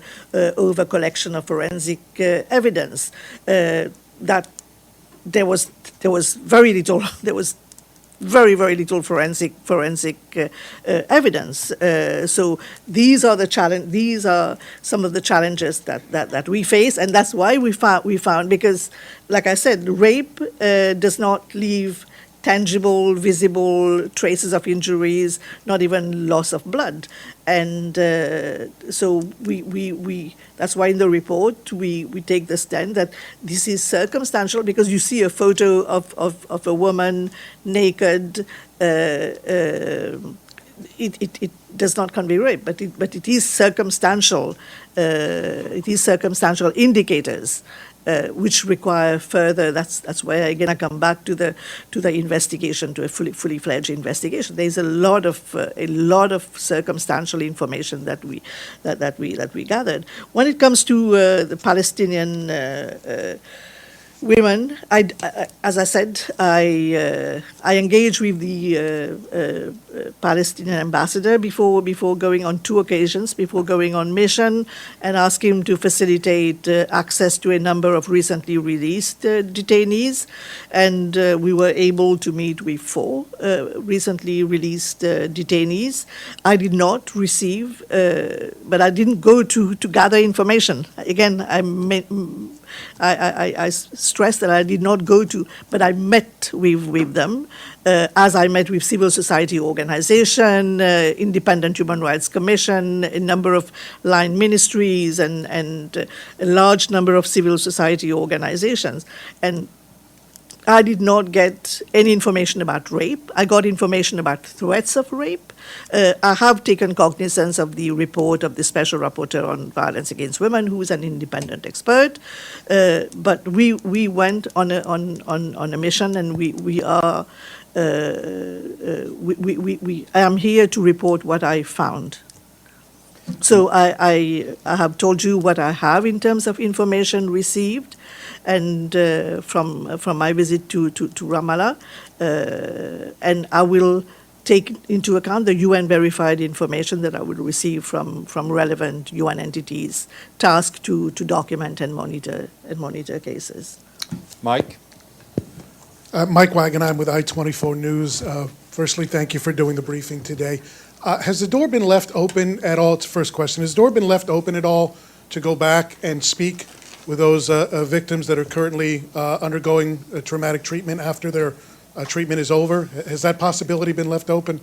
collection of forensic evidence. That there was very little. There was very little forensic evidence. So these are some of the challenges that we face, and that's why we found because, like I said, rape does not leave tangible, visible traces of injuries, not even loss of blood. And so we that's why in the report we take the stand that this is circumstantial, because you see a photo of a woman naked. It does not convey rape, but it is circumstantial. It is circumstantial indicators. Which require further. That's why again I come back to the investigation, to a fully fledged investigation. There's a lot of circumstantial information that we gathered. When it comes to the Palestinian women, as I said, I engaged with the Palestinian ambassador before going on 2 occasions, before going on mission, and asked him to facilitate access to a number of recently released detainees. And we were able to meet with 4 recently released detainees. I did not receive, but I didn't go to gather information. Again, I stress that I did not go to, but I met with them, as I met with civil society organization, Independent Human Rights Commission, a number of line ministries, and a large number of civil society organizations. And I did not get any information about rape. I got information about threats of rape. I have taken cognizance of the report of the Special Rapporteur on Violence Against Women, who is an independent expert. But we went on a mission, and we are. I am here to report what I found. So I have told you what I have in terms of information received, and from my visit to Ramallah, and I will take into account the UN verified information that I will receive from relevant UN entities tasked to document and monitor cases. Mike? Mike Wagenheim with I-24 News. Firstly, thank you for doing the briefing today. Has the door been left open at all? It's the first question. Has the door been left open at all to go back and speak with those victims that are currently undergoing traumatic treatment after their treatment is over? Has that possibility been left open?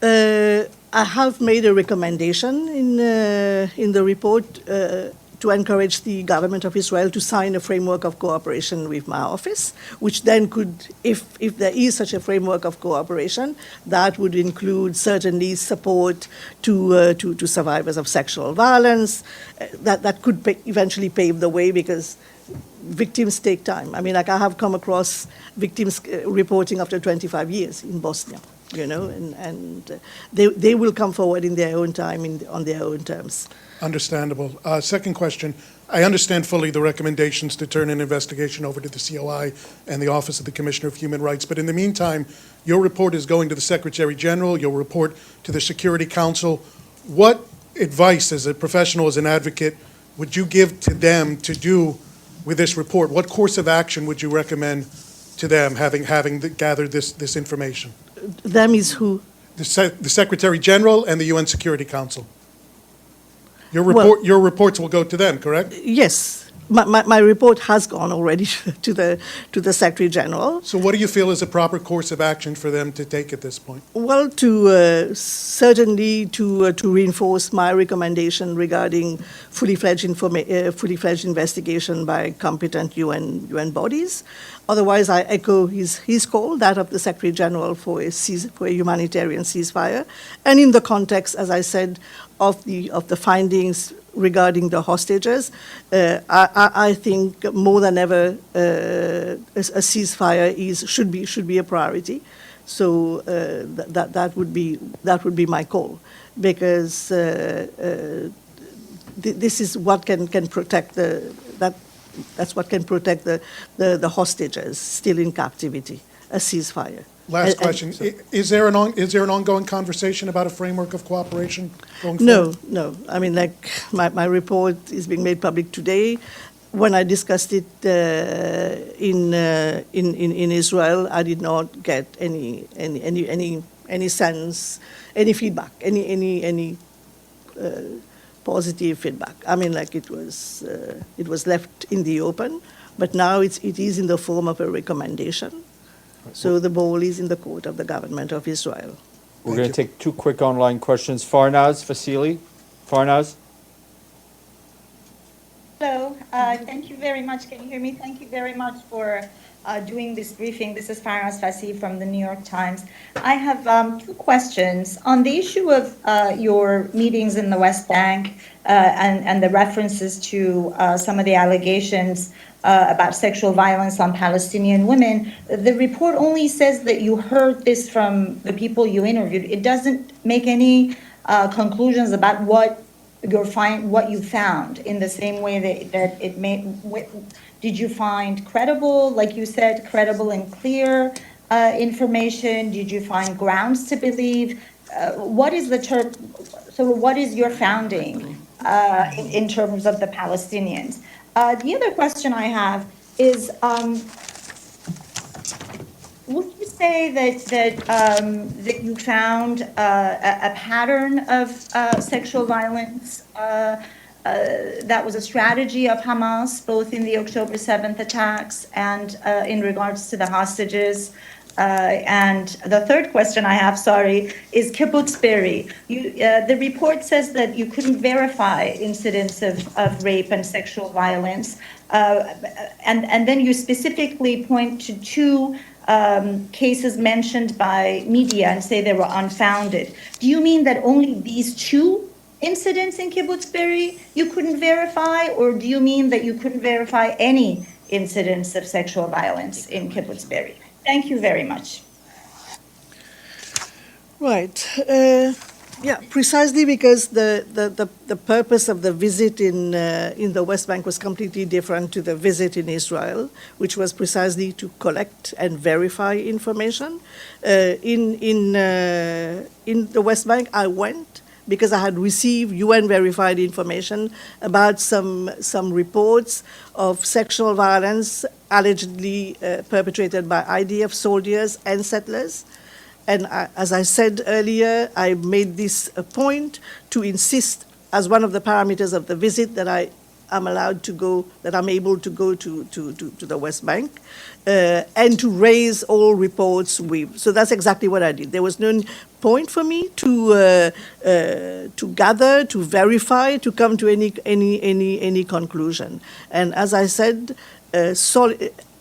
I have made a recommendation in the report to to encourage the government of Israel to sign a framework of cooperation with my office, which then could, if there is such a framework of cooperation, that would include certainly support to survivors of sexual violence. That could eventually pave the way, because victims take time. I mean, like, I have come across victims reporting after 25 years in Bosnia, you know, and they will come forward in their own time, on their own terms. Understandable. Second question. I understand fully the recommendations to turn an investigation over to the COI and the Office of the Commissioner of Human Rights. But in the meantime, your report is going to the Secretary General, your report to the Security Council. What advice, as a professional, as an advocate, would you give to them to do with this report? What course of action would you recommend to them, having gathered this information? Them is who? The Secretary General and the UN Security Council. Well, Your reports will go to them, correct? Yes. My report has gone already to the Secretary General. So what do you feel is a proper course of action for them to take at this point? Well, to certainly to reinforce my recommendation regarding fully fledged investigation by competent UN bodies. Otherwise, I echo his call, that of the Secretary General, for a humanitarian ceasefire, and in the context, as I said, of the findings regarding the hostages, I think more than ever a ceasefire should be a priority. So that would be my call, because this is what can protect that's what can protect the hostages still in captivity, a ceasefire. Last question. Is there an ongoing conversation about a framework of cooperation going forward? No. I mean, like, my report is being made public today. When I discussed it in Israel, I did not get any sense, any feedback, any positive feedback. I mean, like, it was left in the open, but now it is in the form of a recommendation. So the ball is in the court of the government of Israel. We're going to take two quick online questions. Farnaz Vasili. Farnaz? Hello. Thank you very much. Can you hear me? Thank you very much for doing this briefing. This is Farnaz Vasili from the New York Times. I have two questions. On the issue of your meetings in the West Bank and the references to some of the allegations about sexual violence on Palestinian women, the report only says that you heard this from the people you interviewed. It doesn't make any conclusions about what you found, in the same way that it made. Did you find credible, like you said, credible and clear information? Did you find grounds to believe? What is what is your founding in terms of the Palestinians? The other question I have is, would you say that you found a pattern of sexual violence that was a strategy of Hamas, both in the October 7th attacks and in regards to the hostages? And the third question I have, is Kibbutz Be'eri. The report says that you couldn't verify incidents of rape and sexual violence, and then you specifically point to two cases mentioned by media and say they were unfounded. Do you mean that only these two incidents in Kibbutz Be'eri you couldn't verify, or do you mean that you couldn't verify any incidents of sexual violence in Kibbutz Be'eri? Thank you very much. Right. Yeah, precisely because the purpose of the visit in the West Bank was completely different to the visit in Israel, which was precisely to collect and verify information. In the West Bank, I went because I had received UN-verified information about some reports of sexual violence allegedly perpetrated by IDF soldiers and settlers. And as I said earlier, I made this a point to insist as one of the parameters of the visit that I I'm allowed to go, that I'm able to go to the West Bank, and to raise all reports. So that's exactly what I did. There was no point for me to gather, to verify, to come to any conclusion. And as I said,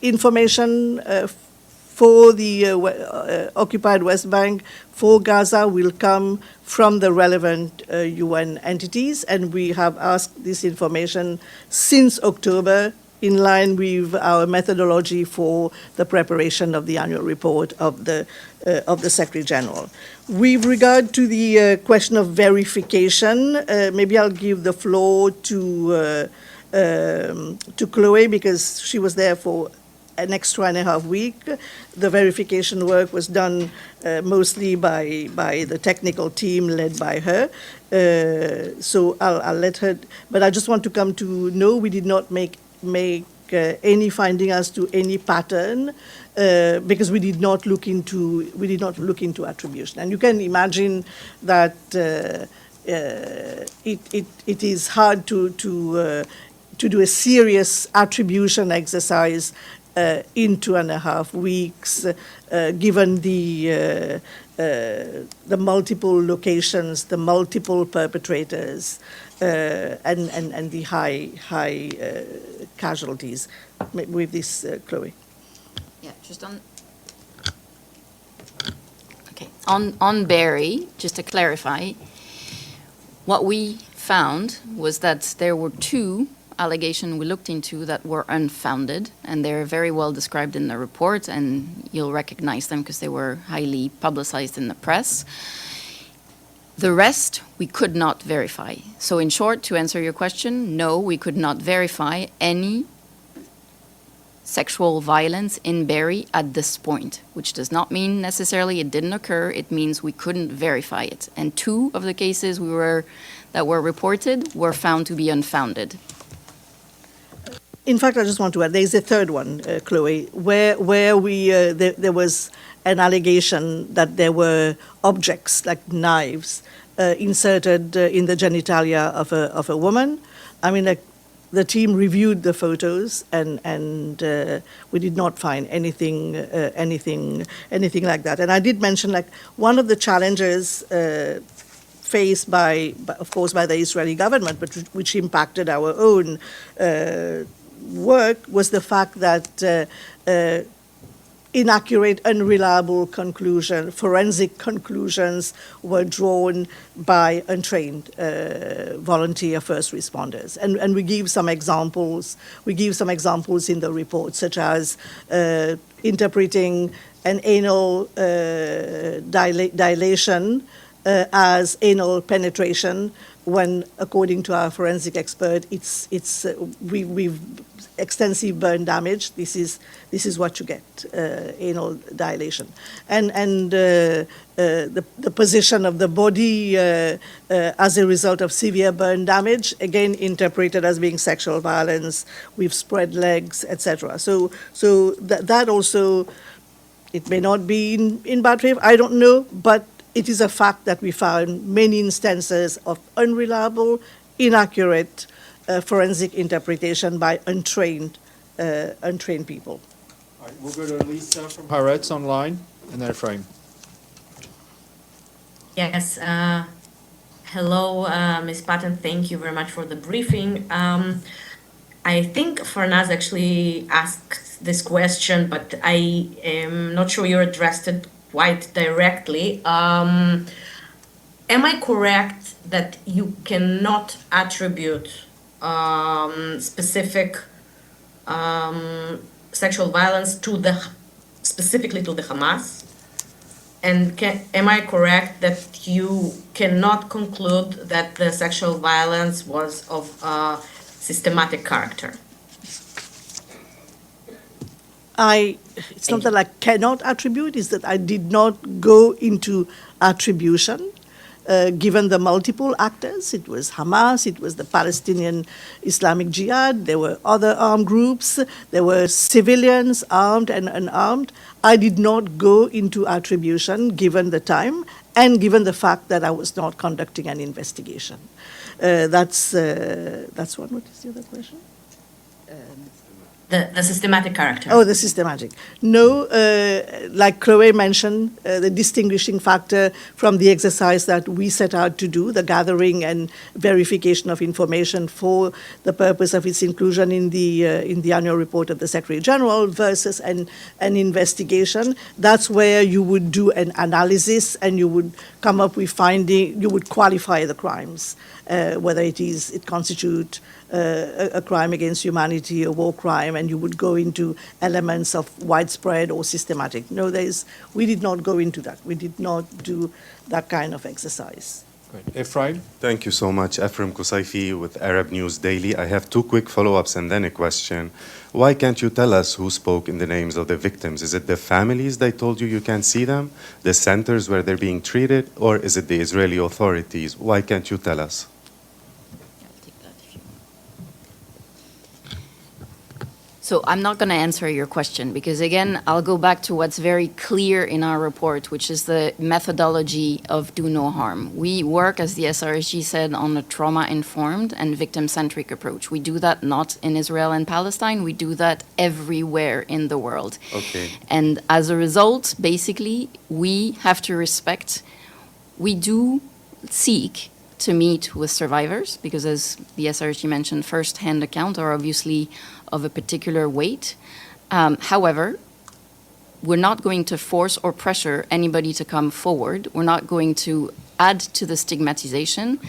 information for the occupied West Bank, for Gaza, will come from the relevant UN entities, and we have asked this information since October, in line with our methodology for the preparation of the annual report of the Secretary General. With regard to the question of verification, maybe I'll give the floor to Chloe, because she was there for an extra and a half week. The verification work was done mostly by the technical team led by her. So I'll let her, but I just want to come to know we did not make any finding as to any pattern, because we did not look into attribution. And you can imagine that it is hard to do a serious attribution exercise in 2.5 weeks, given the multiple locations, the multiple perpetrators, and the high casualties. With this, Chloe. Yeah, just on Barry, just to clarify, what we found was that there were 2 allegations we looked into that were unfounded, and they're very well described in the report, and you'll recognize them because they were highly publicized in the press. The rest we could not verify. So in short, to answer your question, no, we could not verify any sexual violence in Barry at this point, which does not mean necessarily it didn't occur. It means we couldn't verify it. And 2 of the cases that were reported were found to be unfounded. In fact, I just want to add, there is a third one, Chloe, where there was an allegation that there were objects like knives inserted in the genitalia of a woman. I mean, the team reviewed the photos, and we did not find anything like that. And I did mention, like, one of the challenges faced of course, by the Israeli government, but which impacted our own work, was the fact that inaccurate, unreliable forensic conclusions were drawn by untrained volunteer first responders. And we give some examples. We give some examples in the report, such as interpreting an anal dilation as anal penetration, when, according to our forensic expert, we've extensive burn damage. This is what you get, anal dilation, and the position of the body as a result of severe burn damage, again interpreted as being sexual violence with spread legs, etc. So that also, it may not be in bad faith, I don't know, but it is a fact that we found many instances of unreliable, inaccurate forensic interpretation by untrained people. All right, we'll go to Lisa from Haaretz online, and then Ephraim. Yes. Hello, Ms. Patton. Thank you very much for the briefing. I think Farnaz actually asked this question, but I am not sure you addressed it quite directly. Am I correct that you cannot attribute specific sexual violence specifically to the Hamas? And am I correct that you cannot conclude that the sexual violence was of systematic character? It's not that I cannot attribute, it's that I did not go into attribution, given the multiple actors. It was Hamas, it was the Palestinian Islamic Jihad, there were other armed groups, there were civilians, armed and unarmed. I did not go into attribution given the time and given the fact that I was not conducting an investigation. That's one. What is the other question? The systematic character. Oh, the systematic. No, like Chloe mentioned, the distinguishing factor from the exercise that we set out to do, the gathering and verification of information for the purpose of its inclusion in the annual report of the Secretary General versus an investigation. That's where you would do an analysis and you would come up with finding, you would qualify the crimes, whether it constitute a crime against humanity, a war crime, and you would go into elements of widespread or systematic. No, we did not go into that. We did not do that kind of exercise. Great. Ephraim? Thank you so much. Ephraim Kusaifi with Arab News Daily. I have two quick follow-ups and then a question. Why can't you tell us who spoke in the names of the victims? Is it the families that told you can't see them, the centers where they're being treated, or is it the Israeli authorities? Why can't you tell us? So I'm not going to answer your question because, again, I'll go back to what's very clear in our report, which is the methodology of do no harm. We work, as the SRSG said, on a trauma-informed and victim-centric approach. We do that not in Israel and Palestine. We do that everywhere in the world. Okay. And as a result, basically, we have to respect, we do seek to meet with survivors because, as the SRG mentioned, first-hand accounts are obviously of a particular weight. However, we're not going to force or pressure anybody to come forward. We're not going to add to the stigmatization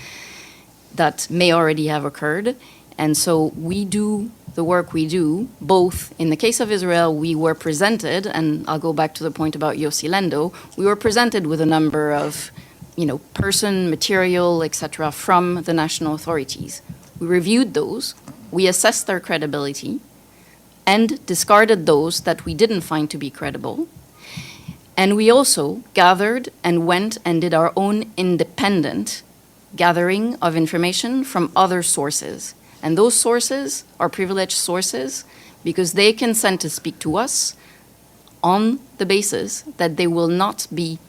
that may already have occurred. And so we do the work we do, both in the case of Israel, we were presented, and I'll go back to the point about Yossi Lendo, we were presented with a number of person, material, etc., from the national authorities. We reviewed those, we assessed their credibility, and discarded those that we didn't find to be credible. And we also gathered and went and did our own independent gathering of information from other sources. And those sources are privileged sources because they consent to speak to us on the basis that they will not be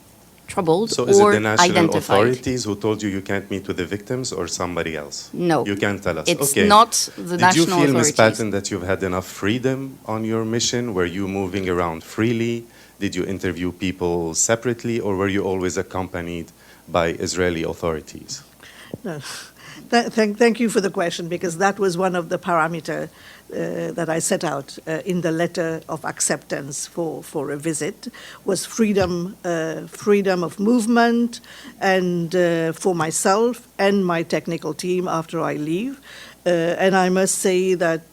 troubled So is it or the national identified. authorities who told you can't meet with the victims or somebody else? No. You can't tell us. It's Okay. not the Did national you feel, Ms. authorities. Patton, that you've had enough freedom on your mission? Were you moving around freely? Did you interview people separately, or were you always accompanied by Israeli authorities? No. Thank you for the question, because that was one of the parameters that I set out in the letter of acceptance for a visit, was freedom of movement, and for myself and my technical team after I leave. And I must say that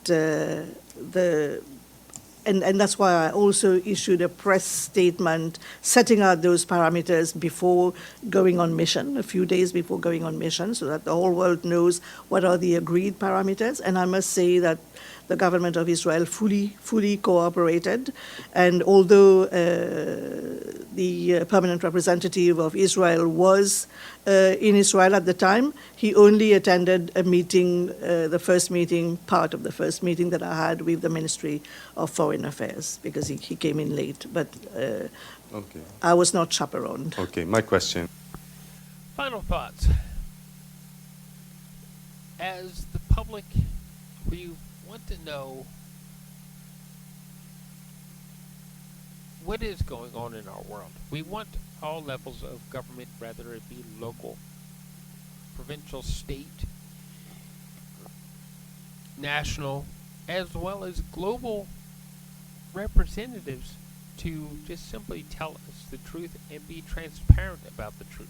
and that's why I also issued a press statement setting out those parameters before going on mission, a few days before going on mission, so that the whole world knows what are the agreed parameters. And I must say that the government of Israel fully cooperated. And although the permanent representative of Israel was in Israel at the time, he only attended a meeting, part of the first meeting that I had with the Ministry of Foreign Affairs, because he came in late. But Okay. I was not chaperoned. Okay, my question. Final thoughts. As the public, we want to know what is going on in our world. We want all levels of government, whether it be local, provincial, state, national, as well as global representatives, to just simply tell us the truth and be transparent about the truth.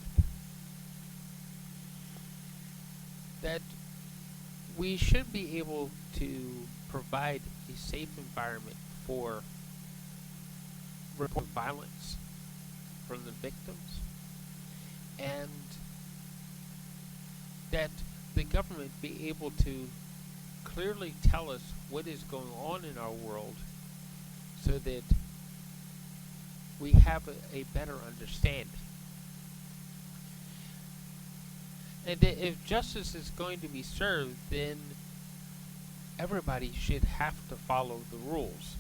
That we should be able to provide a safe environment for report violence from the victims, and that the government be able to clearly tell us what is going on in our world, so that we have a better understanding. And that if justice is going to be served, then everybody should have to follow the rules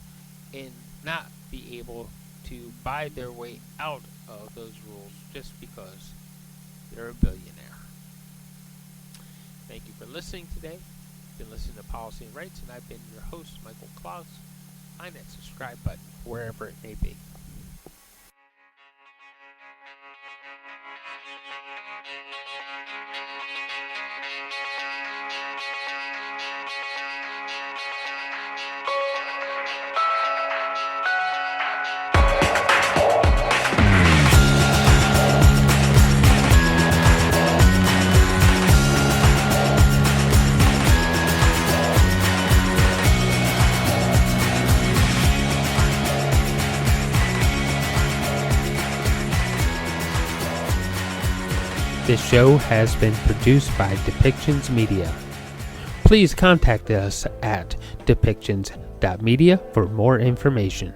and not be able to buy their way out of those rules just because they're a billionaire. Thank you for listening today. You've been listening to Policy and Rights, and I've been your host, Michael Klaus. Find that subscribe button wherever it may be. This show has been produced by Depictions Media. Please contact us at depictions.media for more information.